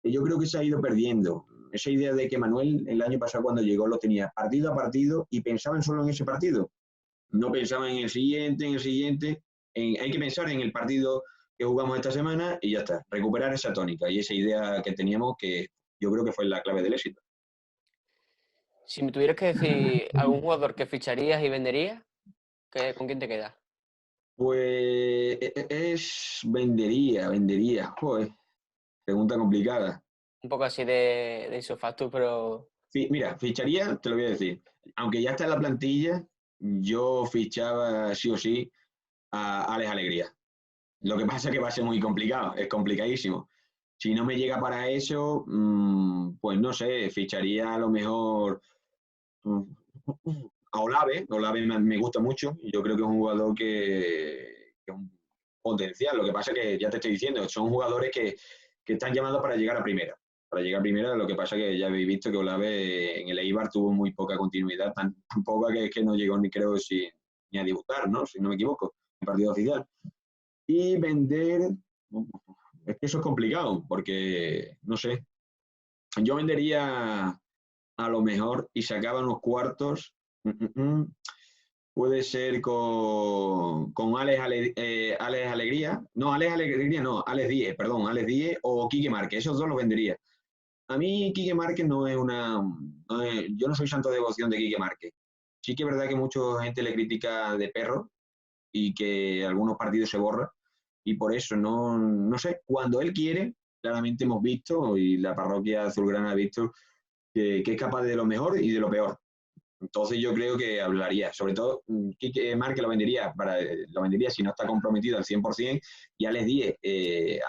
Yo creo que se ha ido perdiendo esa idea de que Manuel el año pasado cuando llegó lo tenía partido a partido y pensaban solo en ese partido. No pensaban en el siguiente, hay que pensar en el partido que jugamos esta semana y ya está, recuperar esa tónica y esa idea que teníamos que yo creo que fue la clave del éxito. Si me tuvieras que decir algún jugador que ficharías y venderías, ¿con quién te quedas? Pues vendería, joder, pregunta complicada. Un poco así de isofacto, pero Mira, ficharía, te lo voy a decir, aunque ya está en la plantilla, yo fichaba sí o sí a Alex Alegría. Lo que pasa es que va a ser muy complicado, es complicadísimo. Si no me llega para eso, pues no sé, ficharía a lo mejor a Olave. Olave me gusta mucho y yo creo que es un jugador que es un potencial. Lo que pasa es que, ya te estoy diciendo, son jugadores que están llamados para llegar a primera. Para llegar a primera, lo que pasa es que ya habéis visto que Olave en el Eibar tuvo muy poca continuidad, tan poca que no llegó ni creo ni a debutar, ¿no? Si no me equivoco, en partido oficial. Y vender, es que eso es complicado, porque, no sé, yo vendería a lo mejor y sacaba unos cuartos, puede ser con Alex Alegría, no, Alex Alegría no, Alex Díez, perdón, Alex Díez o Quique Márquez, esos dos los vendería. A mí Quique Márquez no es yo no soy santo de devoción de Quique Márquez. Sí que es verdad que mucha gente le critica de perro y que algunos partidos se borran y por eso no sé, cuando él quiere, claramente hemos visto y la parroquia azulgrana ha visto que es capaz de lo mejor y de lo peor. Entonces yo creo que hablaría, sobre todo Quique Márquez lo vendería si no está comprometido al 100%, y Alex Díez,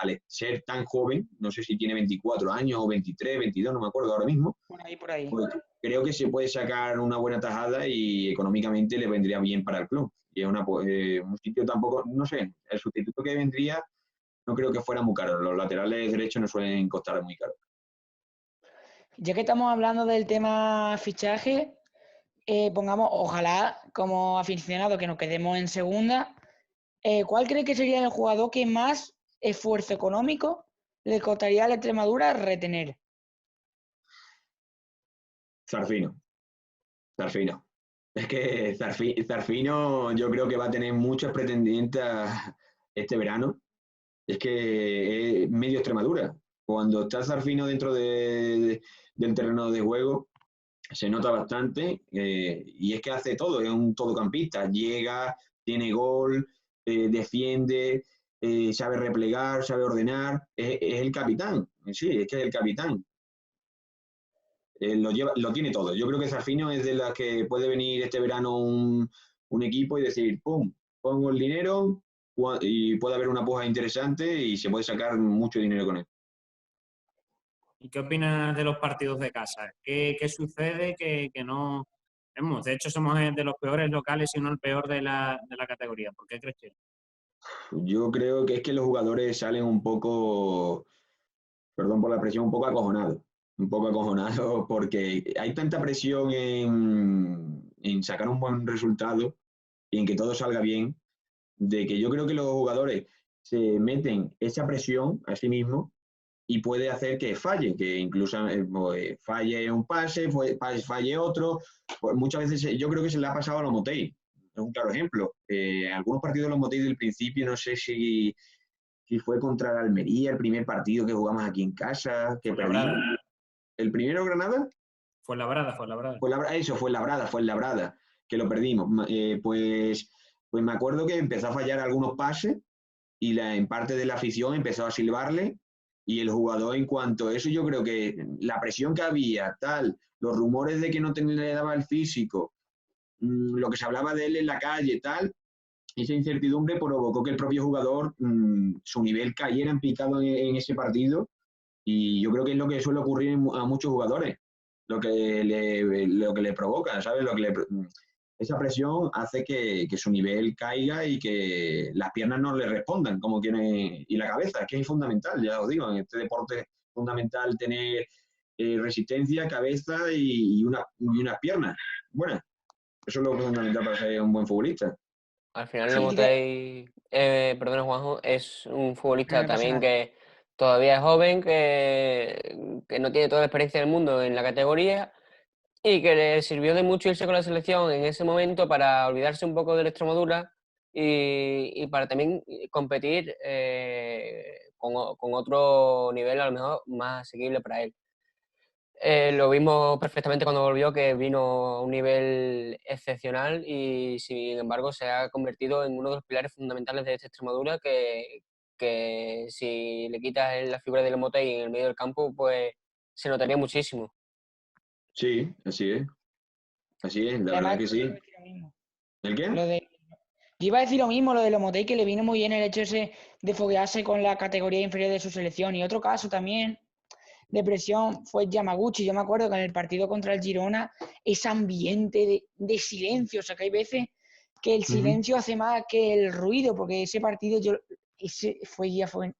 al ser tan joven, no sé si tiene 24 años o 23, 22, no me acuerdo ahora mismo, Por ahí. pues creo que se puede sacar una buena tajada y económicamente le vendría bien para el club. Y es un sitio tampoco, no sé, el sustituto que vendría no creo que fuera muy caro. Los laterales derechos no suelen costar muy caro. Ya que estamos hablando del tema fichaje, pongamos, ojalá como aficionado que nos quedemos en segunda, ¿cuál cree que sería el jugador que más esfuerzo económico le costaría a la Extremadura retener? Zarfino. Es que Zarfino yo creo que va a tener muchos pretendientes este verano. Es que es medio Extremadura. Cuando está Zarfino dentro del terreno de juego, se nota bastante y es que hace todo, es un todocampista. Llega, tiene gol, defiende, sabe replegar, sabe ordenar. Es el capitán. Sí, es que es el capitán. Lo tiene todo. Yo creo que Zarfino es de las que puede venir este verano un equipo y decir, pum, pongo el dinero y puede haber una puja interesante y se puede sacar mucho dinero con él. ¿Y qué opinas de los partidos de casa? ¿Qué sucede que no... De hecho, somos de los peores locales, si no el peor de la categoría. ¿Por qué crees que? Yo creo que es que los jugadores salen un poco, perdón por la presión, un poco acojonados porque hay tanta presión en sacar un buen resultado y en que todo salga bien, de que yo creo que los jugadores se meten esa presión a sí mismos y puede hacer que falle, que incluso pues, falle un pase, falle otro. Pues muchas veces yo creo que se le ha pasado a los Motei. Es un claro ejemplo. Algunos partidos de los Motei del principio, no sé si fue contra la Almería, el primer partido que jugamos aquí en casa, que perdimos. ¿El primero Granada? Fue Labrada. Eso, fue Labrada, que lo perdimos. Pues me acuerdo que empezó a fallar algunos pases y en parte de la afición empezó a silbarle y el jugador en cuanto a eso yo creo que la presión que había, tal, los rumores de que no le daba el físico, lo que se hablaba de él en la calle, tal, esa incertidumbre provocó que el propio jugador, su nivel cayera en picado en ese partido y yo creo que es lo que suele ocurrir a muchos jugadores, lo que le provoca, ¿sabes? Esa presión hace que su nivel caiga y que las piernas no le respondan como quieren, y la cabeza, que es fundamental, ya os digo, en este deporte es fundamental tener resistencia, cabeza y unas piernas buenas. Eso es lo fundamental para ser un buen futbolista. Al final, Sí. Lemotey, perdona Juanjo, es un futbolista No pasa también nada. que todavía es joven, que no tiene toda la experiencia del mundo en la categoría y que le sirvió de mucho irse con la selección en ese momento para olvidarse un poco de la Extremadura y para también competir con otro nivel a lo mejor más asequible para él. Lo vimos perfectamente cuando volvió, que vino a un nivel excepcional y sin embargo se ha convertido en uno de los pilares fundamentales de esta Extremadura que si le quitas la figura del Motey en el medio del campo, pues se notaría muchísimo. Sí, así es. Así es, la Además, verdad que yo te iba sí. a decir lo mismo. ¿El qué? Lo de, Yo iba a decir lo mismo, lo de Lomotey, que le vino muy bien el hecho ese de foguearse con la categoría inferior de su selección. Y otro caso también de presión fue Yamaguchi. Yo me acuerdo que en el partido contra el Girona, ese ambiente de silencio, o sea que hay veces que el silencio hace más que el ruido, porque ese partido ese fue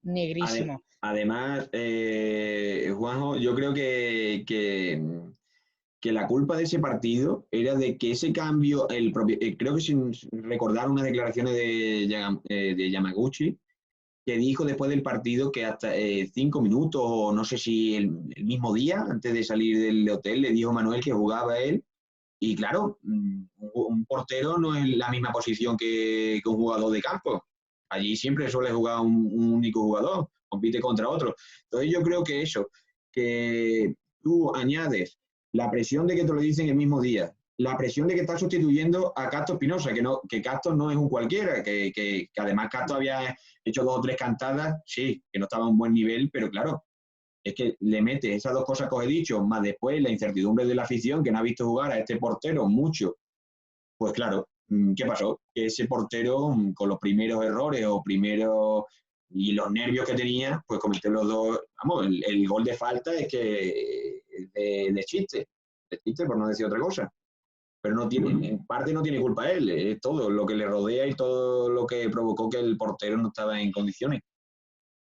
negrísimo. Además, Juanjo, yo creo que la culpa de ese partido era de que ese cambio, creo que sin recordar unas declaraciones de Yamaguchi, que dijo después del partido que hasta 5 minutos, o no sé si el mismo día, antes de salir del hotel, le dijo Manuel que jugaba él. Y claro, un portero no es la misma posición que un jugador de campo. Allí siempre suele jugar un único jugador, compite contra otro. Entonces yo creo que eso, que tú añades la presión de que te lo dicen el mismo día, la presión de que estás sustituyendo a Castro Espinosa, que Castro no es un cualquiera, que además Castro había hecho 2 o 3 cantadas, sí, que no estaba a un buen nivel, pero claro, es que le mete esas 2 cosas que os he dicho, más después la incertidumbre de la afición, que no ha visto jugar a este portero mucho. Pues claro, ¿qué pasó? Que ese portero, con los primeros errores y los nervios que tenía, pues cometió los 2, vamos, el gol de falta es que de chiste, por no decir otra cosa. Pero no tiene, en parte no tiene culpa él, es todo lo que le rodea y todo lo que provocó que el portero no estaba en condiciones.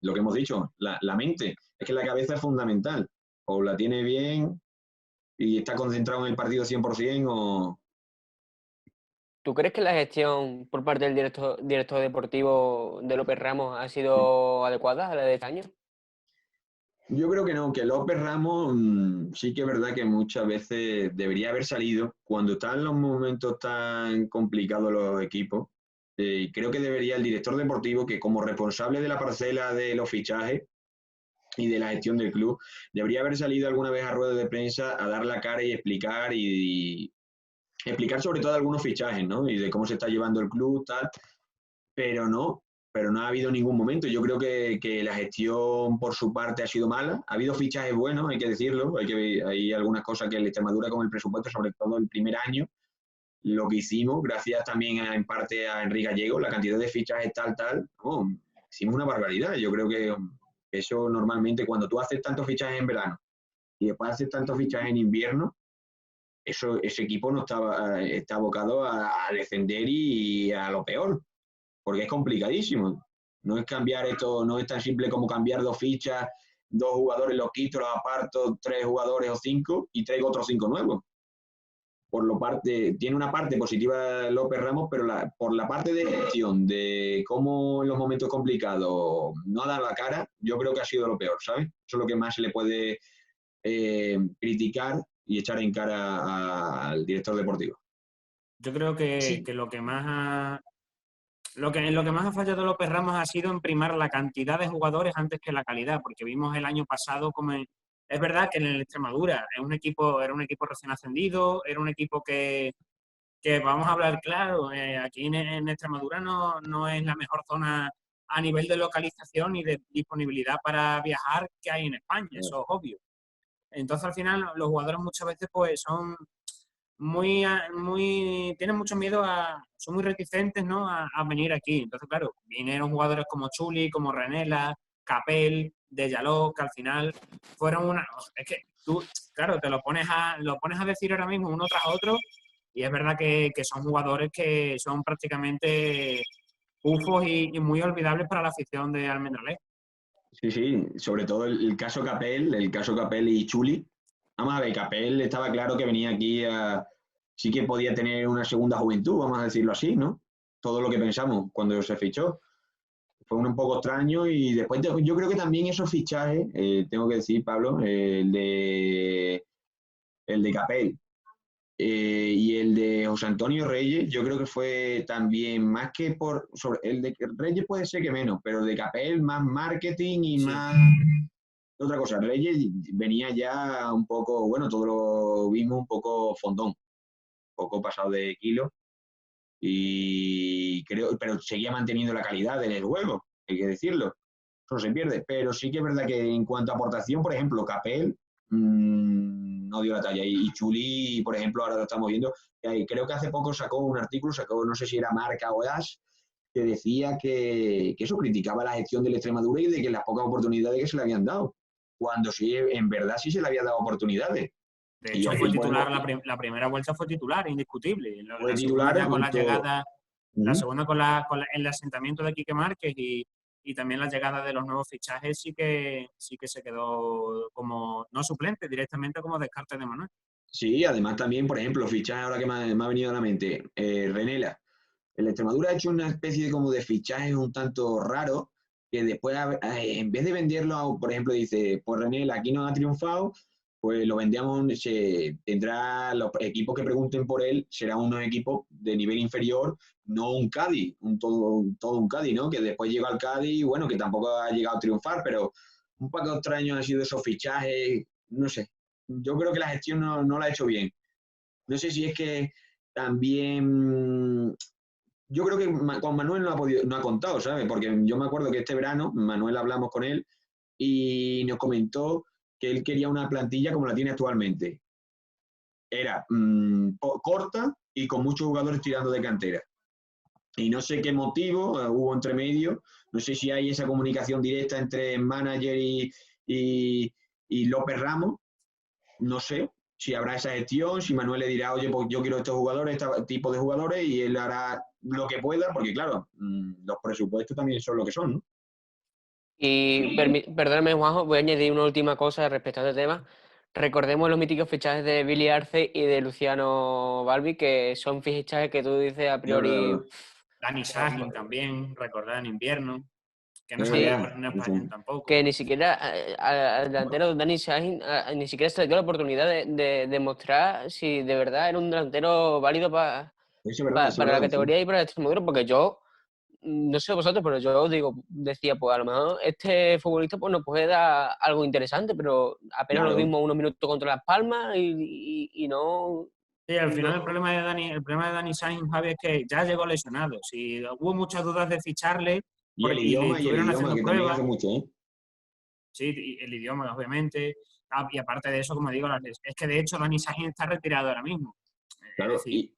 Lo que hemos dicho, la mente, es que la cabeza es fundamental. O la tiene bien y está concentrado en el partido 100% o... ¿Tú crees que la gestión por parte del director deportivo de López Ramos ha sido adecuada a la de este año? Yo creo que no, que López Ramos sí que es verdad que muchas veces debería haber salido cuando están los momentos tan complicados los equipos. Creo que debería el director deportivo, que como responsable de la parcela de los fichajes y de la gestión del club, debería haber salido alguna vez a rueda de prensa a dar la cara y explicar sobre todo algunos fichajes, ¿no? Y de cómo se está llevando el club, tal, pero no ha habido ningún momento. Yo creo que la gestión por su parte ha sido mala. Ha habido fichajes buenos, hay que decirlo. Hay algunas cosas que el Extremadura con el presupuesto, sobre todo el primer año, lo que hicimos, gracias también en parte a Enrique Gallego, la cantidad de fichajes hicimos una barbaridad. Yo creo que eso normalmente cuando tú haces tantos fichajes en verano y después haces tantos fichajes en invierno, ese equipo no está abocado a descender y a lo peor, porque es complicadísimo. No es cambiar esto, no es tan simple como cambiar 2 fichas, 2 jugadores los quito, los aparto, 3 jugadores o 5 y traigo otros 5 nuevos. Tiene una parte positiva López Ramos, pero por la parte de gestión, de cómo en los momentos complicados no ha dado la cara, yo creo que ha sido lo peor, ¿sabes? Eso es lo que más se le puede criticar y echar en cara al director deportivo. Yo creo que lo que más ha fallado López Ramos ha sido en primar la cantidad de jugadores antes que la calidad, porque vimos el año pasado como es verdad que en el Extremadura era un equipo recién ascendido, era un equipo que vamos a hablar claro, aquí en Extremadura no es la mejor zona a nivel de localización y de disponibilidad para viajar que hay en España, eso es obvio. Entonces al final los jugadores muchas veces pues son tienen mucho miedo son muy reticentes, ¿no? a venir aquí. Entonces, claro, vinieron jugadores como Chuli, como Renela, Capel, Deyaló, que al final fueron es que tú, claro, te lo pones a decir ahora mismo uno tras otro y es verdad que son jugadores que son prácticamente ufos y muy olvidables para la afición de Almendralejo. Sí, sobre todo el caso Capel y Chuli. Vamos a ver, Capel estaba claro que venía aquí sí que podía tener una segunda juventud, vamos a decirlo así, ¿no? Todo lo que pensamos cuando se fichó. Fue un poco extraño y después yo creo que también esos fichajes, tengo que decir, Pablo, el de Capel y el de José Antonio Reyes, yo creo que fue también más que el de Reyes puede ser que menos, pero el de Capel más marketing y Sí. más otra cosa. Reyes venía ya un poco, bueno, todo lo vimos un poco fondón, un poco pasado de kilo y pero seguía manteniendo la calidad del juego, hay que decirlo. Eso no se pierde, pero sí que es verdad que en cuanto a aportación, por ejemplo, Capel no dio la talla. Y Chuli, por ejemplo, ahora lo estamos viendo, creo que hace poco sacó un artículo, no sé si era Marca o As, que decía que eso criticaba la gestión del Extremadura y de que las pocas oportunidades que se le habían dado, cuando sí, en verdad sí se le había dado oportunidades. De hecho, fue titular, la primera vuelta fue titular, indiscutible. Fue la titular segunda, con la junto... llegada, la segunda con el asentamiento de Quique Márquez y también la llegada de los nuevos fichajes sí que se quedó como, no suplente, directamente como descarte de Manuel. Sí, además también, por ejemplo, fichajes ahora que me ha venido a la mente, Renela. El Extremadura ha hecho una especie como de fichajes un tanto raro, que después, en vez de venderlo, por ejemplo, dice, pues Renela aquí no ha triunfado, pues lo vendemos, tendrá los equipos que pregunten por él, serán unos equipos de nivel inferior, no un Cádiz, todo un Cádiz, ¿no? Que después llegó al Cádiz y bueno, que tampoco ha llegado a triunfar, pero un poco extraño han sido esos fichajes, no sé. Yo creo que la gestión no la ha hecho bien. No sé si es que también yo creo que con Manuel no ha contado, ¿sabes? Porque yo me acuerdo que este verano, Manuel hablamos con él y nos comentó que él quería una plantilla como la tiene actualmente. Era corta y con muchos jugadores tirando de cantera. Y no sé qué motivo hubo entre medio, no sé si hay esa comunicación directa entre manager y López Ramos, no sé si habrá esa gestión, si Manuel le dirá, oye, pues yo quiero estos jugadores, este tipo de jugadores, y él hará lo que pueda, porque claro, los presupuestos también son lo que son, ¿no? Y perdóname, Juanjo, voy a añadir una última cosa respecto a este tema. Recordemos los míticos fichajes de Billy Arce y de Luciano Balbi, que son fichajes que tú dices a priori... Dani Sahin también, recordar en invierno, que no Sí, salía en España tampoco. que ni siquiera al delantero Dani Sahin ni siquiera se le dio la oportunidad de demostrar si de verdad era un delantero válido para la categoría y para el Extremadura, porque yo, no sé vosotros, pero yo decía, pues a lo mejor este futbolista pues nos puede dar algo interesante, pero apenas lo dimos unos minutos contra Las Palmas y no... Sí, al final el problema de Dani Sainz, Javi, es que ya llegó lesionado. Si hubo muchas dudas de ficharle y el idioma que también hace mucho, ¿eh? Sí, el idioma, obviamente. Y aparte de eso, como digo, es que de hecho Dani Sainz está retirado ahora mismo. Claro, y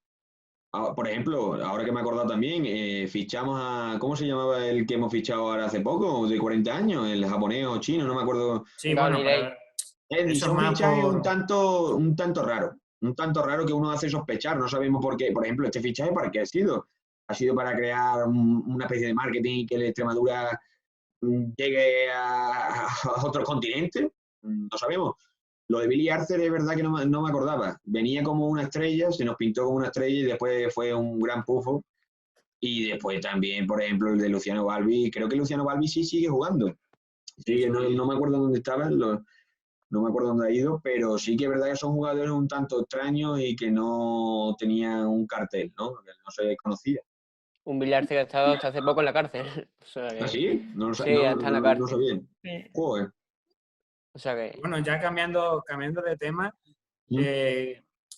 por ejemplo, ahora que me he acordado también, fichamos a, ¿cómo se llamaba el que hemos fichado ahora hace poco, de 40 años? El japonés o chino, no me acuerdo. Sí, bueno, pero son fichajes un tanto raro que uno hace sospechar, no sabemos por qué. Por ejemplo, este fichaje, ¿para qué ha sido? ¿Ha sido para crear una especie de marketing y que el Extremadura llegue a otros continentes? No sabemos. Lo de Billy Arce es verdad que no me acordaba. Venía como una estrella, se nos pintó como una estrella y después fue un gran pufo. Y después también, por ejemplo, el de Luciano Balbi. Creo que Luciano Balbi sí sigue jugando. Sí, no me acuerdo dónde estaba, no me acuerdo dónde ha ido, pero sí que es verdad que son jugadores un tanto extraños y que no tenían un cartel, ¿no? Que no se conocía. Un Billy Arce que ha estado hasta hace poco en la cárcel. O sea que... ¿Ah, sí? No está en la cárcel. No sabía. Joder. O sea que... Bueno, ya cambiando de tema,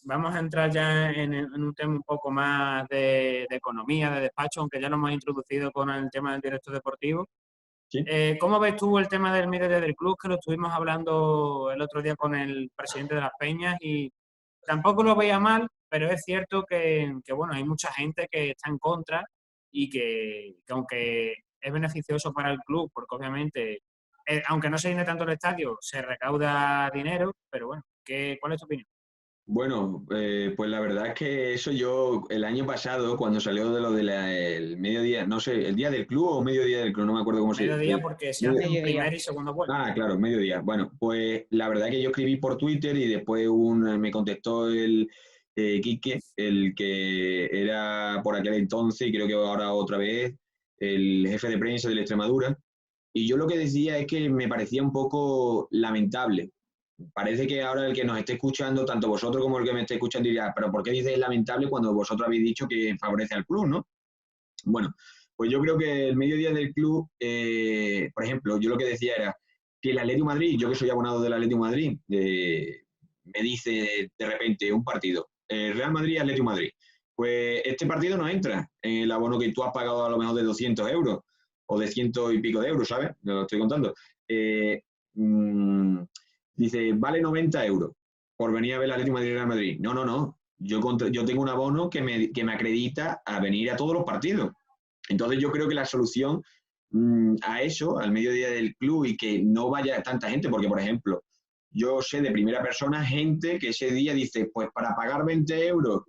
vamos a entrar ya en un tema un poco más de economía, de despacho, aunque ya lo hemos introducido con el tema del director deportivo. ¿Sí? ¿Cómo ves tú el tema del mediodía del club? Que lo estuvimos hablando el otro día con el presidente de las Peñas y tampoco lo veía mal, pero es cierto que bueno, hay mucha gente que está en contra y que aunque es beneficioso para el club, porque obviamente, aunque no se llene tanto el estadio, se recauda dinero, pero bueno, ¿cuál es tu opinión? Bueno, pues la verdad es que eso yo el año pasado, cuando salió de lo del mediodía, no sé, el día del club o mediodía del club, no me acuerdo cómo se dice. Mediodía porque se hace un primer y segundo vuelo. Ah, claro, mediodía. Bueno, pues la verdad que yo escribí por Twitter y después me contestó el Quique, el que era por aquel entonces y creo que ahora otra vez el jefe de prensa de la Extremadura. Y yo lo que decía es que me parecía un poco lamentable. Parece que ahora el que nos esté escuchando, tanto vosotros como el que me esté escuchando, dirá, pero ¿por qué dices lamentable cuando vosotros habéis dicho que favorece al club, no? Bueno, pues yo creo que el mediodía del club, por ejemplo, yo lo que decía era que el Atlético de Madrid, yo que soy abonado del Atlético de Madrid, me dice de repente un partido, Real Madrid-Atlético de Madrid. Pues este partido no entra en el abono que tú has pagado a lo mejor de 200 euros o de 100 y pico de euros, ¿sabes? Lo estoy contando. dice, vale 90 euros por venir a ver el Atlético de Madrid y Real Madrid. No, no, no. Yo tengo un abono que me acredita a venir a todos los partidos. Entonces yo creo que la solución a eso, al mediodía del club y que no vaya tanta gente, porque por ejemplo, yo sé de primera persona gente que ese día dice, pues para pagar 20 euros,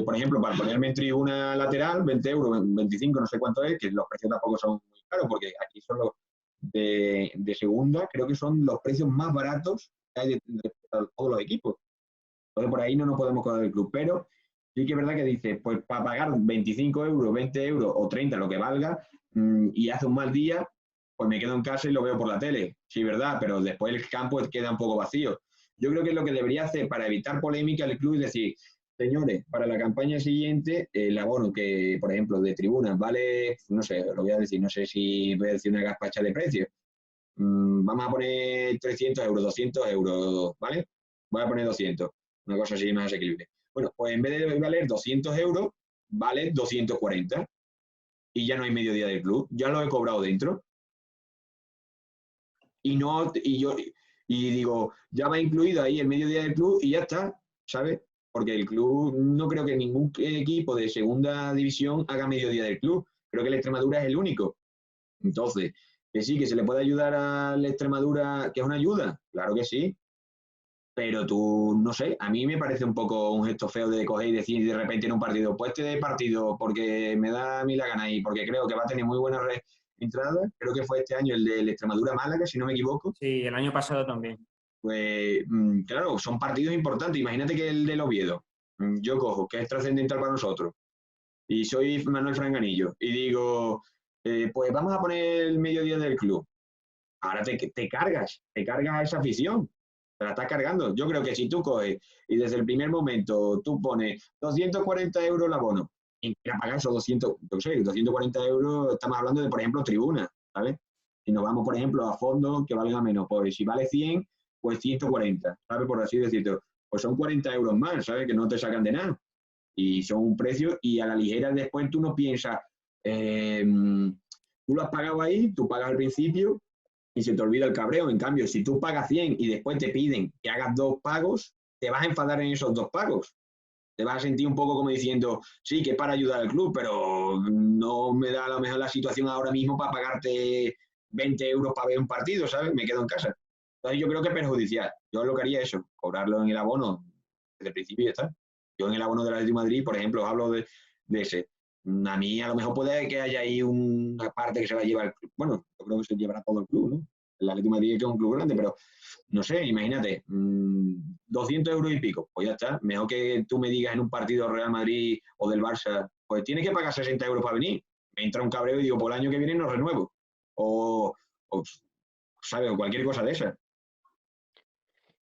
por ejemplo, para ponerme en tribuna lateral, 20 euros, 25, no sé cuánto es, que los precios tampoco son muy caros, porque aquí son los de segunda, creo que son los precios más baratos que hay de todos los equipos. Entonces por ahí no nos podemos colar del club, pero sí que es verdad que dice, pues para pagar 25 euros, 20 euros o 30, lo que valga, y hace un mal día, pues me quedo en casa y lo veo por la tele. Sí, verdad, pero después el campo queda un poco vacío. Yo creo que es lo que debería hacer para evitar polémica el club es decir, señores, para la campaña siguiente, el abono que, por ejemplo, de tribunas vale, no sé, lo voy a decir, no sé si voy a decir una gazpacha de precio. Vamos a poner 300 euros, 200 euros, ¿vale? Voy a poner 200, una cosa así más asequible. Bueno, pues en vez de valer 200 euros, vale 240 y ya no hay mediodía del club, ya lo he cobrado dentro. Y digo, ya va incluido ahí el mediodía del club y ya está, ¿sabes? Porque el club, no creo que ningún equipo de segunda división haga mediodía del club. Creo que el Extremadura es el único. Entonces, que sí, que se le puede ayudar a la Extremadura, que es una ayuda, claro que sí. Pero tú, no sé, a mí me parece un poco un gesto feo de coger y decir de repente en un partido, pues este partido, porque me da a mí la gana y porque creo que va a tener muy buenas entradas, creo que fue este año el de Extremadura-Málaga, si no me equivoco. Sí, el año pasado también. Pues claro, son partidos importantes. Imagínate que el del Oviedo, yo cojo, que es trascendental para nosotros, y soy Manuel Franganillo, y digo, pues vamos a poner el mediodía del club. Ahora te cargas a esa afición, te la estás cargando. Yo creo que si tú coges y desde el primer momento tú pones 240 euros el abono, y para pagar esos 200, no sé, 240 euros, estamos hablando de, por ejemplo, tribuna, ¿sabes? Si nos vamos, por ejemplo, a fondo, que valga menos, pues si vale 100, pues 140, ¿sabes? Por así decirlo. Pues son 40 euros más, ¿sabes? Que no te sacan de nada. Y son un precio, y a la ligera después tú no piensas, tú lo has pagado ahí, tú pagas al principio, y se te olvida el cabreo. En cambio, si tú pagas 100 y después te piden que hagas 2 pagos, te vas a enfadar en esos 2 pagos. Te vas a sentir un poco como diciendo, sí, que es para ayudar al club, pero no me da a lo mejor la situación ahora mismo para pagarte 20 euros para ver un partido, ¿sabes? Me quedo en casa. Entonces yo creo que es perjudicial. Yo lo que haría es eso, cobrarlo en el abono desde el principio y ya está. Yo en el abono del Atlético de Madrid, por ejemplo, hablo de ese. A mí a lo mejor puede que haya ahí una parte que se va a llevar el club. Bueno, yo creo que se llevará todo el club, ¿no? El Atlético de Madrid es un club grande, pero no sé, imagínate, 200 euros y pico, pues ya está. Mejor que tú me digas en un partido Real Madrid o del Barça, pues tienes que pagar 60 euros para venir. Me entra un cabreo y digo, por el año que viene no renuevo. O ¿sabes? O cualquier cosa de esa.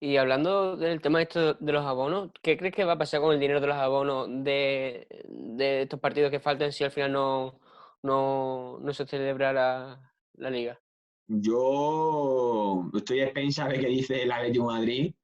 Y hablando del tema esto de los abonos, ¿qué crees que va a pasar con el dinero de los abonos de estos partidos que faltan si al final no se celebra la liga? Yo estoy a expensas de qué dice el Atlético de Madrid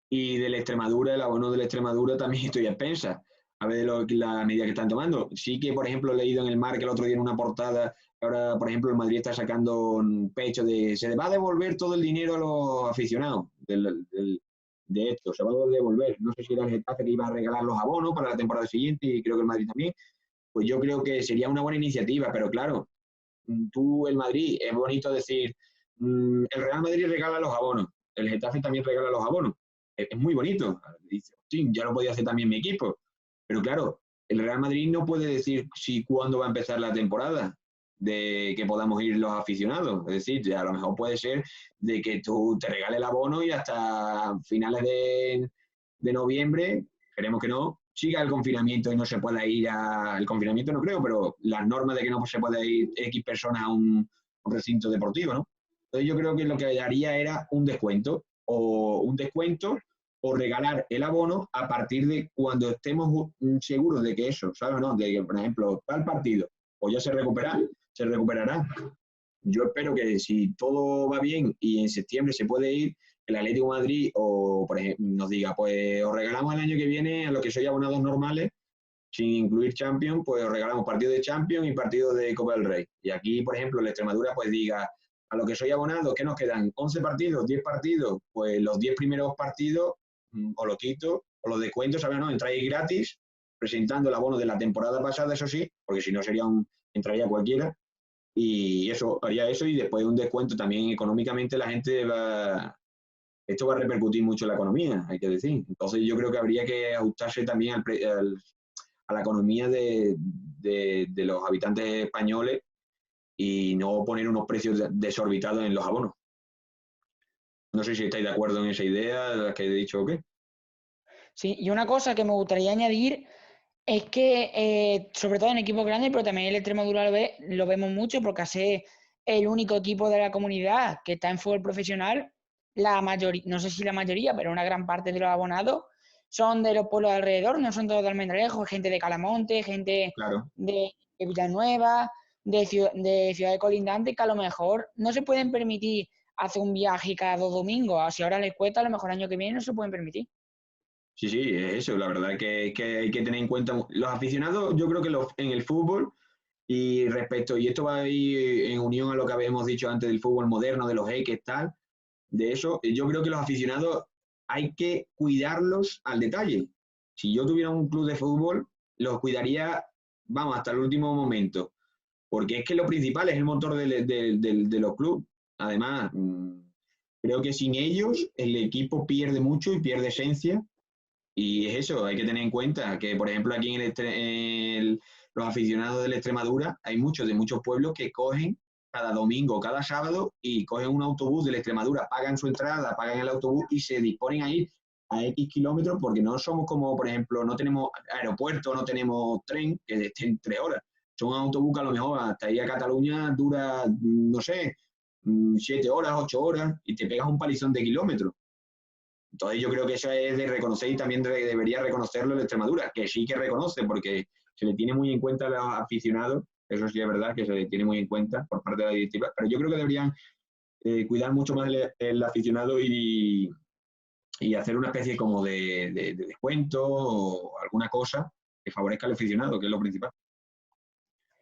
y del Extremadura, el abono del Extremadura también estoy a expensas a ver la medida que están tomando. Sí que, por ejemplo, he leído en el Marca el otro día en una portada, ahora, por ejemplo, el Madrid está sacando un pecho de se le va a devolver todo el dinero a los aficionados de esto, se va a devolver. No sé si era el Getafe que iba a regalar los abonos para la temporada siguiente y creo que el Madrid también. Pues yo creo que sería una buena iniciativa, pero claro, tú, el Madrid, es bonito decir, el Real Madrid regala los abonos, el Getafe también regala los abonos. Es muy bonito. Dice, sí, ya lo podía hacer también mi equipo. Pero claro, el Real Madrid no puede decir si cuándo va a empezar la temporada de que podamos ir los aficionados. Es decir, a lo mejor puede ser de que tú te regales el abono y hasta finales de noviembre, esperemos que no, siga el confinamiento y no se pueda ir el confinamiento, no creo, pero las normas de que no se pueda ir X personas a un recinto deportivo, ¿no? Entonces yo creo que lo que haría era un descuento o regalar el abono a partir de cuando estemos seguros de que eso, ¿sabes? ¿No? De que, por ejemplo, tal partido, o ya se recuperará. Yo espero que si todo va bien y en septiembre se puede ir, el Atlético de Madrid o, por ejemplo, nos diga, pues os regalamos el año que viene a los que sois abonados normales, sin incluir Champions, pues os regalamos partidos de Champions y partidos de Copa del Rey. Y aquí, por ejemplo, la Extremadura pues diga, a lo que soy abonado, ¿qué nos quedan? 11 partidos, 10 partidos, pues los 10 primeros partidos o lo quito, o los descuentos, ¿sabes? No, entráis gratis, presentando el abono de la temporada pasada, eso sí, porque si no entraría cualquiera, y eso, haría eso, y después un descuento también económicamente la gente esto va a repercutir mucho en la economía, hay que decir. Entonces yo creo que habría que ajustarse también a la economía de los habitantes españoles y no poner unos precios desorbitados en los abonos. No sé si estáis de acuerdo en esa idea, la que he dicho o qué. Sí, y una cosa que me gustaría añadir es que, sobre todo en equipos grandes, pero también el Extremadura lo vemos mucho porque es el único equipo de la comunidad que está en fútbol profesional. La mayoría, no sé si la mayoría, pero una gran parte de los abonados son de los pueblos de alrededor, no son todos de Almendralejo, gente de Calamonte, gente Claro. de Villanueva, de ciudades colindantes, que a lo mejor no se pueden permitir hacer un viaje cada 2 domingos. O si ahora les cuesta, a lo mejor año que viene no se pueden permitir. Sí, sí, es eso. La verdad que hay que tener en cuenta los aficionados. Yo creo que en el fútbol y esto va a ir en unión a lo que habíamos dicho antes del fútbol moderno, de los jeques, tal, de eso, yo creo que los aficionados hay que cuidarlos al detalle. Si yo tuviera un club de fútbol, los cuidaría, vamos, hasta el último momento, porque es que lo principal es el motor de los clubes. Además, creo que sin ellos el equipo pierde mucho y pierde esencia. Y es eso, hay que tener en cuenta que, por ejemplo, aquí los aficionados de la Extremadura, hay muchos de muchos pueblos que cogen cada domingo, cada sábado, y cogen un autobús de la Extremadura, pagan su entrada, pagan el autobús y se disponen a ir a X kilómetros, porque no somos como, por ejemplo, no tenemos aeropuerto, no tenemos tren que estén 3 horas. Son un autobús que a lo mejor hasta ir a Cataluña dura, no sé, 7 horas, 8 horas, y te pegas un palizón de kilómetros. Entonces yo creo que eso es de reconocer y también debería reconocerlo el Extremadura, que sí que reconoce porque se le tiene muy en cuenta a los aficionados, eso sí es verdad que se le tiene muy en cuenta por parte de la directiva, pero yo creo que deberían cuidar mucho más el aficionado y hacer una especie como de descuento o alguna cosa que favorezca al aficionado, que es lo principal.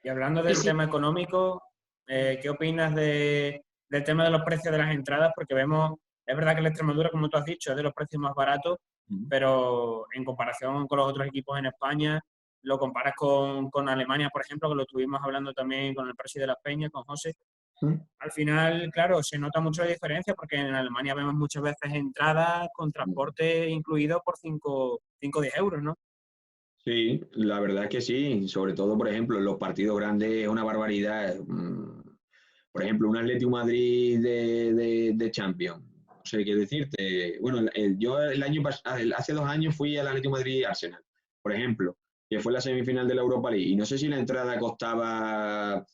Y hablando del tema económico, ¿qué opinas del tema de los precios de las entradas? Porque vemos, es verdad que la Extremadura, como tú has dicho, es de los precios más baratos, pero en comparación con los otros equipos en España, lo comparas con Alemania, por ejemplo, que lo estuvimos hablando también con el presidente de las Peñas, con José. Al final, claro, se nota mucho la diferencia porque en Alemania vemos muchas veces entradas con transporte incluido por 5 o 10 euros, ¿no? Sí, la verdad es que sí, sobre todo, por ejemplo, en los partidos grandes es una barbaridad. Por ejemplo, un Atlético Madrid de Champions. No sé qué decirte. Bueno, yo hace 2 años fui al Atlético Madrid-Arsenal, por ejemplo, que fue la semifinal de la Europa League. Y no sé si la entrada costaba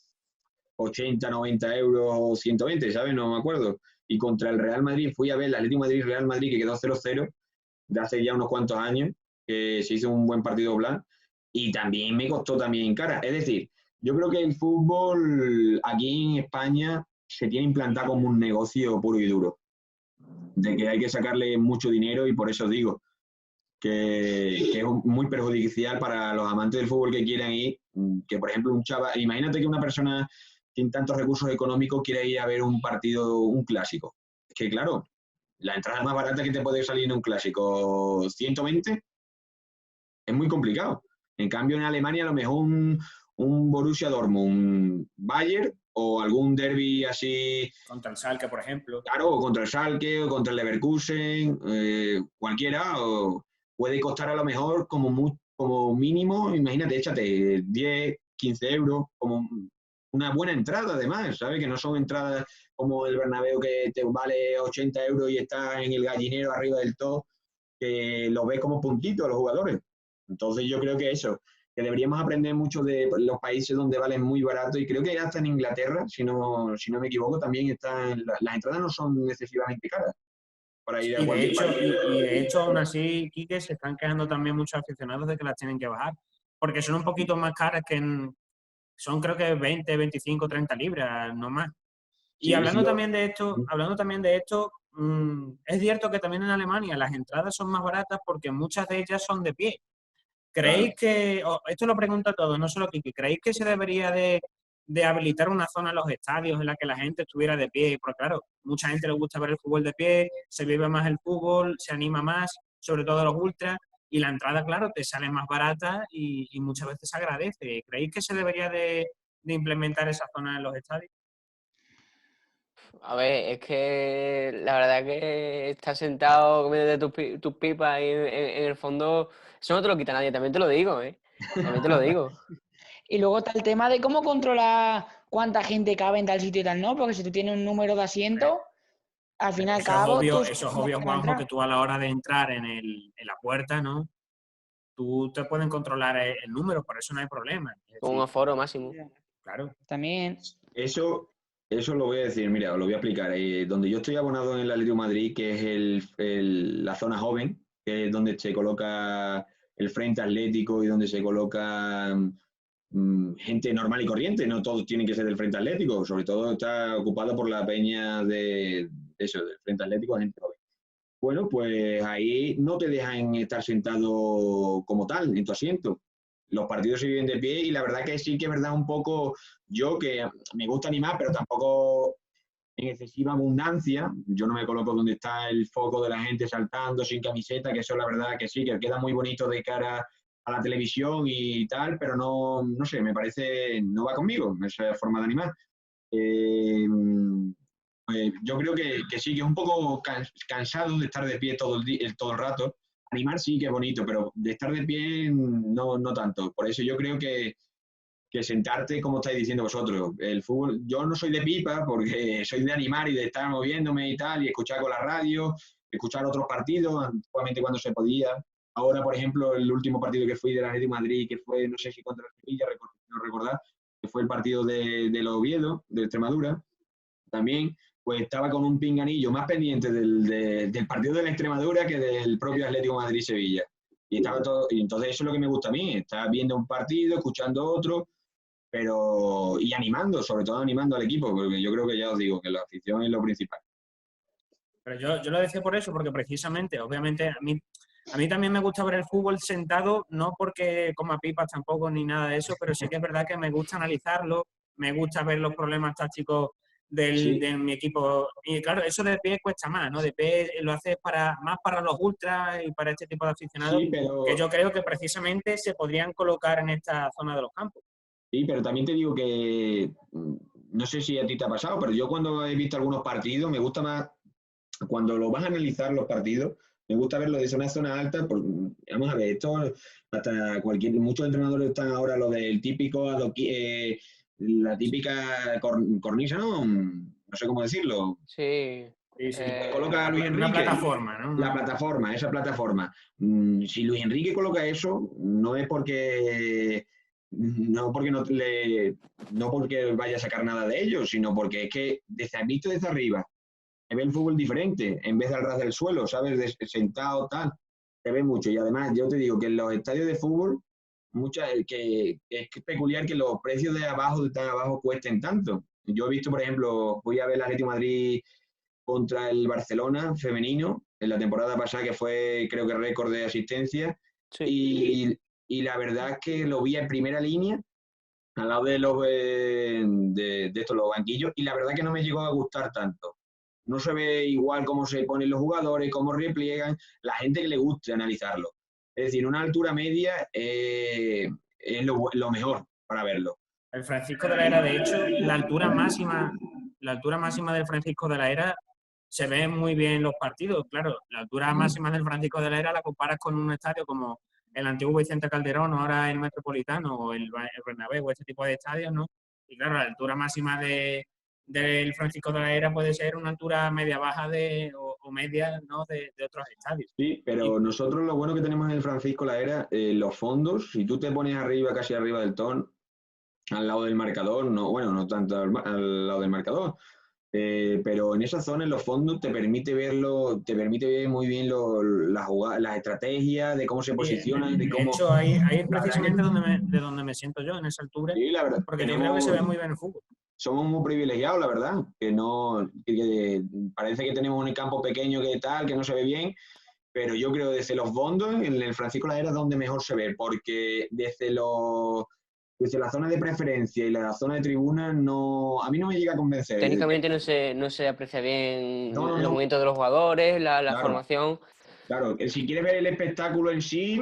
80, 90 euros o 120, ¿sabes? No me acuerdo. Y contra el Real Madrid fui a ver el Atlético Madrid-Real Madrid, que quedó 0-0 de hace ya unos cuantos años, que se hizo un buen partido blanco. Y también me costó también cara. Es decir, yo creo que el fútbol aquí en España se tiene implantado como un negocio puro y duro, de que hay que sacarle mucho dinero y por eso digo que es muy perjudicial para los amantes del fútbol que quieran ir, que por ejemplo un chaval, imagínate que una persona sin tantos recursos económicos quiere ir a ver un partido, un clásico. Es que claro, la entrada más barata que te puede salir en un clásico, 120, es muy complicado. En cambio, en Alemania, a lo mejor un Borussia Dortmund, un Bayern o algún derby así. Contra el Schalke, por ejemplo. Claro, o contra el Schalke o contra el Leverkusen, cualquiera, o puede costar a lo mejor como mínimo, imagínate, échate 10, 15 euros, como una buena entrada además, ¿sabes? Que no son entradas como el Bernabéu que te vale 80 euros y estás en el gallinero arriba del todo, que lo ves como puntitos los jugadores. Entonces yo creo que eso, que deberíamos aprender mucho de los países donde valen muy barato, y creo que hasta en Inglaterra, si no me equivoco, también las entradas no son excesivamente caras para ir a cualquier país. Y de hecho, aún así, Quique, se están quejando también muchos aficionados de que las tienen que bajar, porque son un poquito más caras son creo que 20, 25, 30 libras, no más. Y Sí, hablando sí, también de esto, es cierto que también en Alemania las entradas son más baratas porque muchas de ellas son de pie. ¿Creéis que, esto lo pregunto a todos, no solo a Kiki, ¿creéis que se debería de de habilitar una zona en los estadios en la que la gente estuviera de pie, porque claro, mucha gente le gusta ver el fútbol de pie, se vive más el fútbol, se anima más, sobre todo los ultras, y la entrada, claro, te sale más barata y muchas veces se agradece. ¿Creéis que se debería de implementar esa zona en los estadios? A ver, es que la verdad que estar sentado comiendo tus pipas ahí en el fondo, eso no te lo quita nadie, también te lo digo, ¿eh? También te lo digo. Y luego está el tema de cómo controlar cuánta gente cabe en tal sitio y tal, ¿no? Porque si tú tienes un número de asientos, al fin y al cabo, tú Eso es no obvio, puedes Juanjo, que entrar. tú a la hora de entrar en la puerta, ¿no? Tú te pueden controlar el número, por eso no hay problema. Es Con un decir, aforo máximo. claro. También. Eso lo voy a decir, mira, os lo voy a explicar. Donde yo estoy abonado en el Atlético de Madrid, que es la zona joven, que es donde se coloca el Frente Atlético y donde se coloca gente normal y corriente, no todos tienen que ser del Frente Atlético, sobre todo está ocupado por la peña de eso, del Frente Atlético, gente joven. Bueno, pues ahí no te dejan estar sentado como tal en tu asiento. Los partidos se viven de pie y la verdad que sí que es verdad un poco, yo que me gusta animar, pero tampoco en excesiva abundancia. Yo no me coloco donde está el foco de la gente saltando sin camiseta, que eso la verdad que sí, que queda muy bonito de cara a la televisión y tal, pero no sé, me parece, no va conmigo esa forma de animar. Eh, pues yo creo que sí, que es un poco cansado de estar de pie todo el rato. Animar sí que es bonito, pero de estar de pie no tanto. Por eso yo creo que sentarte, como estáis diciendo vosotros, el fútbol, yo no soy de pipa porque soy de animar y de estar moviéndome y tal, y escuchar con la radio, escuchar otros partidos, antiguamente cuando se podía. Ahora, por ejemplo, el último partido que fui del Atlético de Madrid, que fue, no sé si contra el Sevilla, no recordar, que fue el partido de los Oviedo, de Extremadura, también, pues estaba con un pinganillo más pendiente del partido de la Extremadura que del propio Atlético de Madrid-Sevilla. Y estaba todo, y entonces eso es lo que me gusta a mí, estar viendo un partido, escuchando otro, pero y animando, sobre todo animando al equipo, porque yo creo que ya os digo que la afición es lo principal. Pero yo lo decía por eso, porque precisamente, obviamente, a mí también me gusta ver el fútbol sentado, no porque coma pipas tampoco ni nada de eso, pero sí que es verdad que me gusta analizarlo, me gusta ver los problemas tácticos Sí, de mi equipo. Y claro, eso de pie cuesta más, ¿no? De pie lo haces más para los ultras y para este tipo de aficionados, sí, que yo pero creo que precisamente se podrían colocar en esta zona de los campos. sí, pero también te digo que no sé si a ti te ha pasado, pero yo cuando he visto algunos partidos me gusta más cuando lo vas a analizar los partidos, me gusta verlo de una zona alta. Vamos a ver, esto hasta muchos entrenadores están ahora lo del típico la típica cornisa, ¿no? No sé cómo decirlo. Sí. Sí, sí. Coloca a Luis Una Enrique, plataforma, ¿no? la plataforma, esa plataforma. Si Luis Enrique coloca eso, no porque vaya a sacar nada de ello, sino porque es que visto desde arriba se ve el fútbol diferente, en vez de al ras del suelo, ¿sabes? Sentado, tal, se ve mucho. Y además, yo te digo que en los estadios de fútbol, que es peculiar que los precios de tan abajo cuesten tanto. Yo he visto, por ejemplo, voy a ver el Atlético de Madrid contra el Barcelona femenino, en la temporada pasada, que fue, creo que récord de asistencia, Sí. y la verdad es que lo vi en primera línea, al lado de los banquillos, y la verdad que no me llegó a gustar tanto. No se ve igual cómo se ponen los jugadores, cómo repliegan, la gente que le guste analizarlo. Es decir, una altura media es lo mejor para verlo. El Francisco de la Era, de hecho, la altura máxima del Francisco de la Era se ve muy bien en los partidos. Claro, la altura máxima del Francisco de la Era la comparas con un estadio como el antiguo Vicente Calderón, ahora el Metropolitano o el Bernabéu, este tipo de estadios, ¿no? Y claro, la altura máxima del Francisco de la Era puede ser una altura media-baja o media, ¿no? de otros estadios. Sí, pero nosotros lo bueno que tenemos en el Francisco La Era, los fondos, si tú te pones arriba, casi arriba del ton, al lado del marcador, no tanto al lado del marcador, pero en esa zona, en los fondos, te permite ver muy bien las estrategias, de cómo se posicionan, de De cómo... hecho, ahí es La verdad precisamente que, de donde me siento yo, en esa altura, sí, la verdad, porque yo creo que se ve muy bien el fútbol. somos muy privilegiados, la verdad, que parece que tenemos un campo pequeño que no se ve bien, pero yo creo que desde los fondos, en el Francisco La Era es donde mejor se ve, porque desde Desde la zona de preferencia y la zona de tribuna, no, a mí no me llega a convencer. Técnicamente no se aprecia bien No, los no. movimientos de los jugadores, la Claro. formación. Claro, si quieres ver el espectáculo en sí,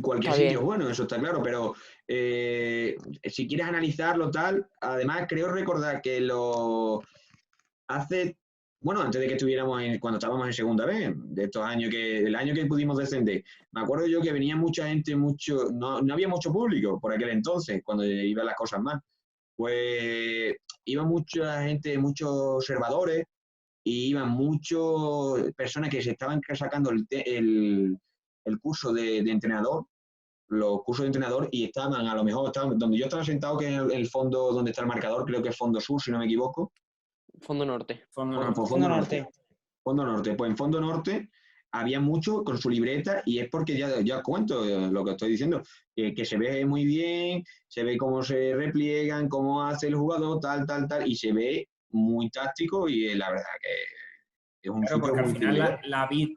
cualquier Está sitio bien. es bueno, eso está claro, pero si quieres analizarlo tal, además creo recordar que hace, bueno, antes de que estuviéramos cuando estábamos en segunda vez, de estos años el año que pudimos descender, me acuerdo yo que venía mucha gente, no había mucho público por aquel entonces, cuando iban las cosas mal, pues iba mucha gente, muchos observadores, y iban muchas personas que se estaban sacando el curso de entrenador, los cursos de entrenador, y estaban, a lo mejor, donde yo estaba sentado, que es el fondo donde está el marcador, creo que es fondo sur, si no me equivoco. Fondo norte. Bueno, pues Fondo norte. Fondo norte. Pues en fondo norte había mucho con su libreta, y es porque ya cuento lo que estoy diciendo, que se ve muy bien, se ve cómo se repliegan, cómo hace el jugador, tal, y se ve muy táctico, y la verdad que es un Claro, sitio porque al muy final civilizado.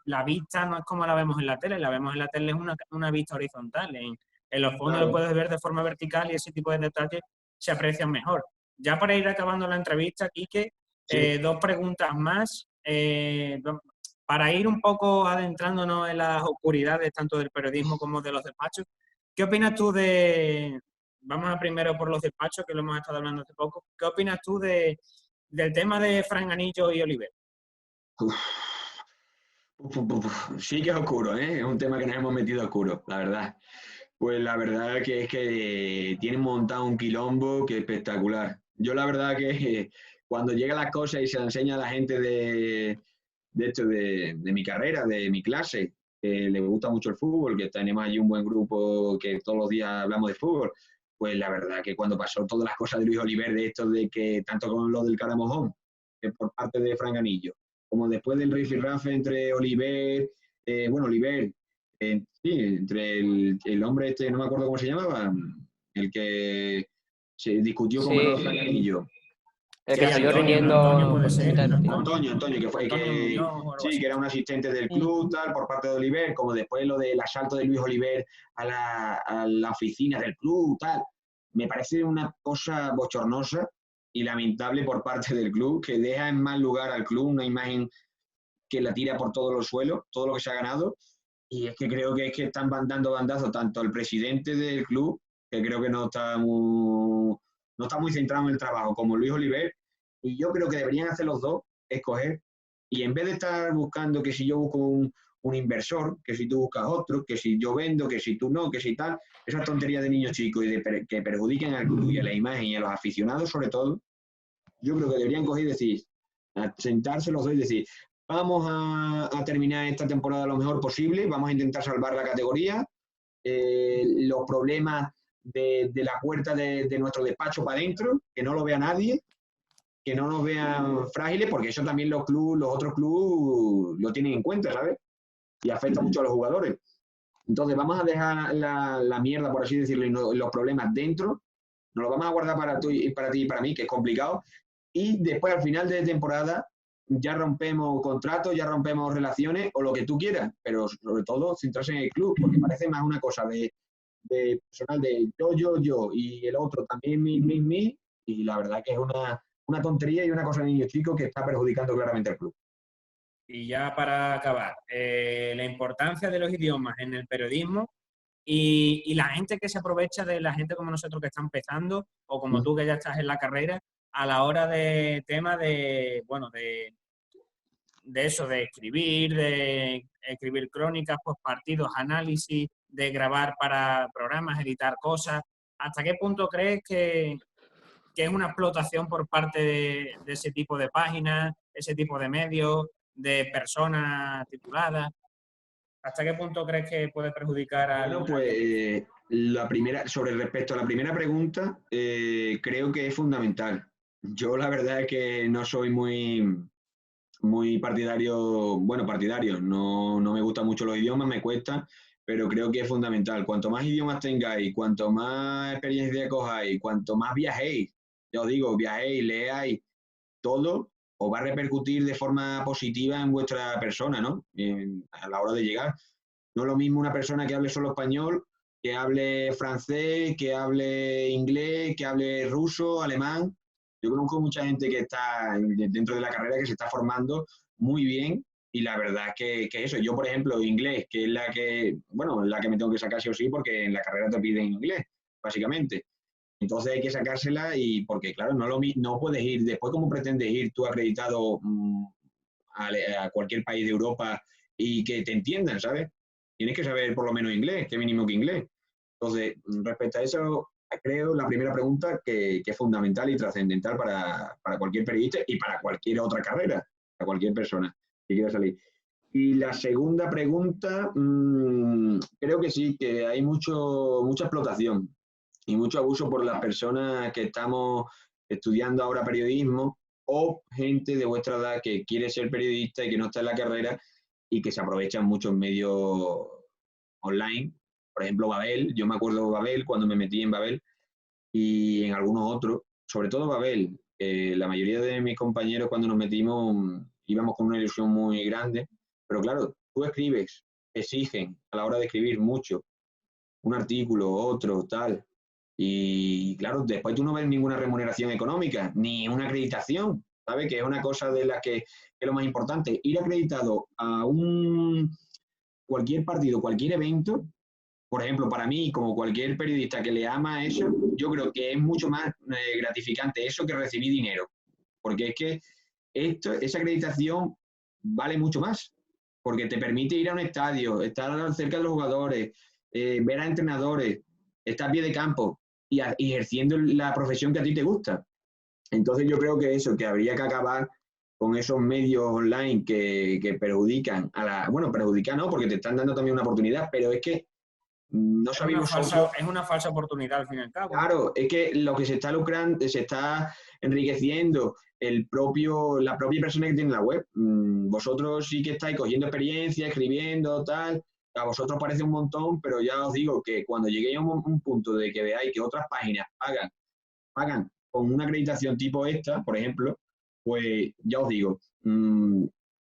la vista no es como la vemos en la tele, la vemos en la tele es una vista horizontal. En los fondos Claro. lo puedes ver de forma vertical y ese tipo de detalles se aprecian mejor. Ya para ir acabando la entrevista, Quique, Sí. 2 preguntas más. Para ir un poco adentrándonos en las oscuridades tanto del periodismo como de los despachos, ¿qué opinas tú vamos a primero por los despachos, que lo hemos estado hablando hace poco, ¿qué opinas tú del tema de Fran Anillo y Oliver? Uf. Sí que es oscuro, ¿eh? Es un tema que nos hemos metido oscuro, la verdad. Pues la verdad que es que tienen montado un quilombo que es espectacular. Yo la verdad que cuando llegan las cosas y se las enseña a la gente de mi carrera, de mi clase, que le gusta mucho el fútbol, que tenemos allí un buen grupo que todos los días hablamos de fútbol, pues la verdad que cuando pasó todas las cosas de Luis Oliver, de esto de que tanto con lo del Caramojón, que por parte de Fran Anillo, como después del rifirrafe entre Oliver, Oliver, sí, entre el hombre este, no me acuerdo cómo se llamaba, el que se discutió con Manolo Sí, Fran Anillo. el Sí, que salió Antonio riñendo puede en ser, mitad del partido. Antonio, que fue Antonio Muñoz o algo sí, así. que era un asistente del club, tal, por parte de Oliver, como después lo del asalto de Luis Oliver a la oficina del club, tal. Me parece una cosa bochornosa y lamentable por parte del club, que deja en mal lugar al club, una imagen que la tira por todos los suelos, todo lo que se ha ganado. Y es que creo que están dando bandazo tanto al presidente del club, que creo que no está muy centrado en el trabajo, como Luis Oliver. Y yo creo que deberían hacer los dos, escoger. Y en vez de estar buscando que si yo busco un inversor, que si tú buscas otro, que si yo vendo, que si tú no, que si tal, esas tonterías de niños chicos y que perjudiquen al club y a la imagen y a los aficionados sobre todo, yo creo que deberían coger y decir, a sentarse los dos y decir, vamos a terminar esta temporada lo mejor posible, vamos a intentar salvar la categoría, los problemas de la puerta de nuestro despacho para adentro, que no lo vea nadie, que no nos vean frágiles, porque eso también los otros clubes lo tienen en cuenta, ¿sabes? Y afecta mucho a los jugadores. Entonces vamos a dejar la mierda, por así decirlo, y los problemas dentro, nos lo vamos a guardar para ti y para mí, que es complicado, y después al final de temporada ya rompemos contratos, ya rompemos relaciones o lo que tú quieras, pero sobre todo centrarse en el club, porque parece más una cosa de personal de yo y el otro también mi, y la verdad que es una tontería y una cosa de niño chico que está perjudicando claramente al club. Y ya para acabar, la importancia de los idiomas en el periodismo y la gente que se aprovecha de la gente como nosotros que está empezando o como tú que ya estás en la carrera a la hora de tema de eso, de escribir crónicas, pues partidos, análisis, de grabar para programas, editar cosas. ¿Hasta qué punto crees que es una explotación por parte de ese tipo de páginas, ese tipo de medios, de personas tituladas? ¿Hasta qué punto crees que puede perjudicar Bueno, pues respecto a la primera pregunta, creo que es fundamental. Yo la verdad es que no soy muy partidario, no me gustan mucho los idiomas, me cuesta, pero creo que es fundamental. Cuanto más idiomas tengáis, cuanto más experiencia cojáis, cuanto más viajéis, ya os digo, viajéis, leáis, todo os va a repercutir de forma positiva en vuestra persona, ¿no? A la hora de llegar. No es lo mismo una persona que hable solo español que hable francés, que hable inglés, que hable ruso, alemán. Yo conozco mucha gente que está dentro de la carrera que se está formando muy bien y la verdad que eso, yo por ejemplo, inglés, que es la que, bueno, la que me tengo que sacar sí o sí porque en la carrera te piden inglés, básicamente. Entonces hay que sacársela y porque claro, no puedes ir, después cómo pretendes ir tú acreditado a cualquier país de Europa y que te entiendan, ¿sabes? Tienes que saber por lo menos inglés, que mínimo que inglés. Entonces, respecto a eso, creo la primera pregunta que es fundamental y trascendental para cualquier periodista y para cualquier otra carrera, para cualquier persona que quiera salir. Y la segunda pregunta, creo que sí, que hay mucha explotación y mucho abuso por las personas que estamos estudiando ahora periodismo o gente de vuestra edad que quiere ser periodista y que no está en la carrera y que se aprovechan muchos medios online. Por ejemplo, Babel, yo me acuerdo de Babel cuando me metí en Babel y en algunos otros, sobre todo Babel. La mayoría de mis compañeros cuando nos metimos íbamos con una ilusión muy grande, pero claro, tú escribes, exigen a la hora de escribir mucho, un artículo, otro, tal, y claro, después tú no ves ninguna remuneración económica, ni una acreditación, ¿sabes? Que es una cosa de la que es lo más importante. Ir acreditado a cualquier partido, cualquier evento, por ejemplo, para mí, como cualquier periodista que le ama eso, yo creo que es mucho más gratificante eso que recibir dinero. Porque es que esa acreditación vale mucho más, porque te permite ir a un estadio, estar cerca de los jugadores, ver a entrenadores, estar a pie de campo y ejerciendo la profesión que a ti te gusta. Entonces yo creo que eso, que habría que acabar con esos medios online que perjudican bueno, perjudican no, porque te están dando también una oportunidad, pero es que no sabéis vosotros. Es una falsa oportunidad al fin y al cabo. Claro, es que lo que se está lucrando, se está enriqueciendo la propia persona que tiene la web. Vosotros sí que estáis cogiendo experiencia, escribiendo, tal. A vosotros parece un montón, pero ya os digo que cuando lleguéis a un punto de que veáis que otras páginas pagan con una acreditación tipo esta, por ejemplo, pues ya os digo,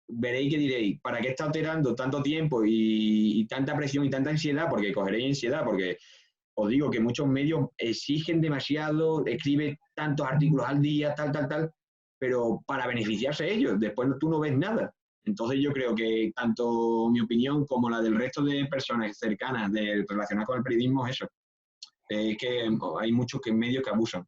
veréis que diréis, ¿para qué está alterando tanto tiempo y tanta presión y tanta ansiedad? Porque cogeréis ansiedad, porque os digo que muchos medios exigen demasiado, escriben tantos artículos al día, tal, pero para beneficiarse ellos, después tú no ves nada. Entonces yo creo que tanto mi opinión como la del resto de personas cercanas relacionadas con el periodismo es eso. Es que hay muchos medios que abusan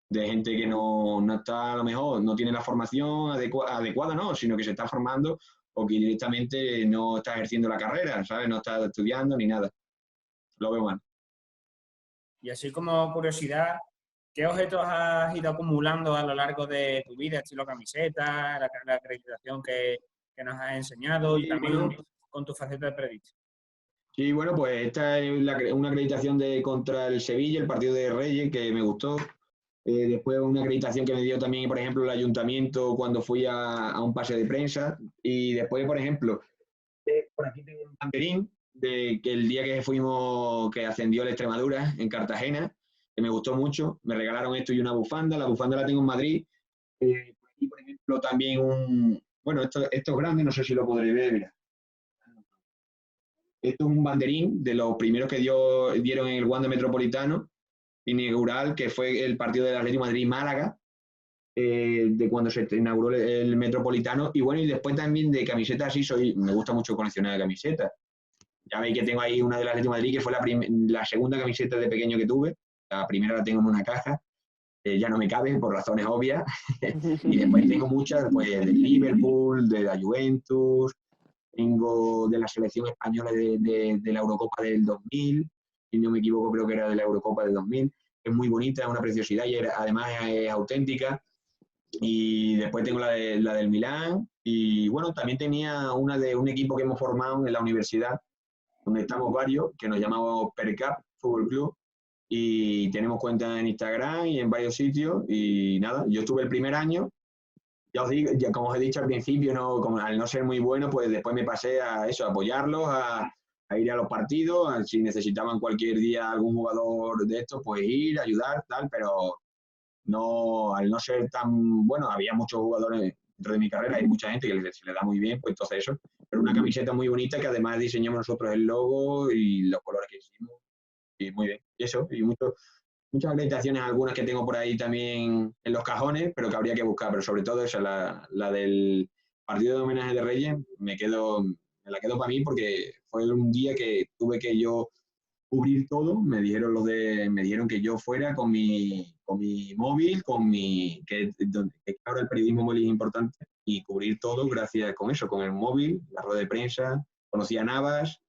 de gente que no está, a lo mejor, no tiene la formación adecuada, no, sino que se está formando o que directamente no está ejerciendo la carrera, ¿sabes? No está estudiando ni nada. Lo veo mal. Y así como curiosidad, ¿qué objetos has ido acumulando a lo largo de tu vida? Estilo camiseta, la acreditación que nos has enseñado y también con tu faceta de periodista. Sí, bueno, pues esta es una acreditación contra el Sevilla, el partido de Reyes, que me gustó. Después una acreditación que me dio también, por ejemplo, el ayuntamiento cuando fui a un pase de prensa. Y después, por ejemplo, por aquí tengo un banderín de que el día que ascendió el Extremadura en Cartagena, que me gustó mucho, me regalaron esto y una bufanda. La bufanda la tengo en Madrid. Por aquí, por ejemplo, también bueno, esto es grande, no sé si lo podré ver, mira. Esto es un banderín de los primeros que dieron en el Wanda Metropolitano inaugural, que fue el partido del Atlético de Madrid-Málaga, de cuando se inauguró el Metropolitano. Y bueno, y después también de camisetas, sí, me gusta mucho coleccionar camisetas. Ya veis que tengo ahí una del Atlético de Madrid, que fue la segunda camiseta de pequeño que tuve. La primera la tengo en una caja, ya no me cabe por razones obvias. Y después tengo muchas, pues, del Liverpool, de la Juventus, tengo de la selección española de la Eurocopa del 2000, si no me equivoco creo que era de la Eurocopa del 2000, es muy bonita, es una preciosidad y además es auténtica. Y después tengo la del Milán y bueno, también tenía una de un equipo que hemos formado en la universidad, donde estamos varios, que nos llamamos Percap Fútbol Club y tenemos cuenta en Instagram y en varios sitios y nada, yo estuve el primer año. Ya os digo, ya como os he dicho al principio, al no ser muy bueno, pues después me pasé a eso, a apoyarlos, a ir a los partidos, si necesitaban cualquier día algún jugador de estos, pues ir, ayudar, tal, pero no, al no ser tan bueno, había muchos jugadores dentro de mi carrera, hay mucha gente que se le da muy bien, pues entonces eso, pero una camiseta muy bonita que además diseñamos nosotros el logo y los colores que hicimos. Y muy bien. Y eso, y muchas acreditaciones, algunas que tengo por ahí también en los cajones, pero que habría que buscar. Pero sobre todo esa, la del partido de homenaje de Reyes, me la quedo para mí porque fue un día que tuve que yo cubrir todo. Me dijeron que yo fuera con mi móvil, que ahora el periodismo móvil es importante, y cubrir todo gracias con eso, con el móvil, la rueda de prensa. Conocí a Navas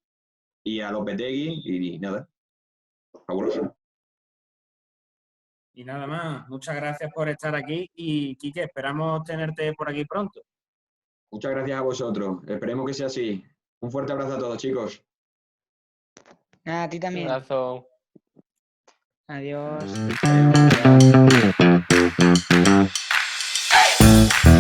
y a Lopetegui y nada, fabuloso. Y nada más, muchas gracias por estar aquí y Quique, esperamos tenerte por aquí pronto. Muchas gracias a vosotros. Esperemos que sea así. Un fuerte abrazo a todos, chicos. Nada, a ti Un también. abrazo. Adiós. Adiós.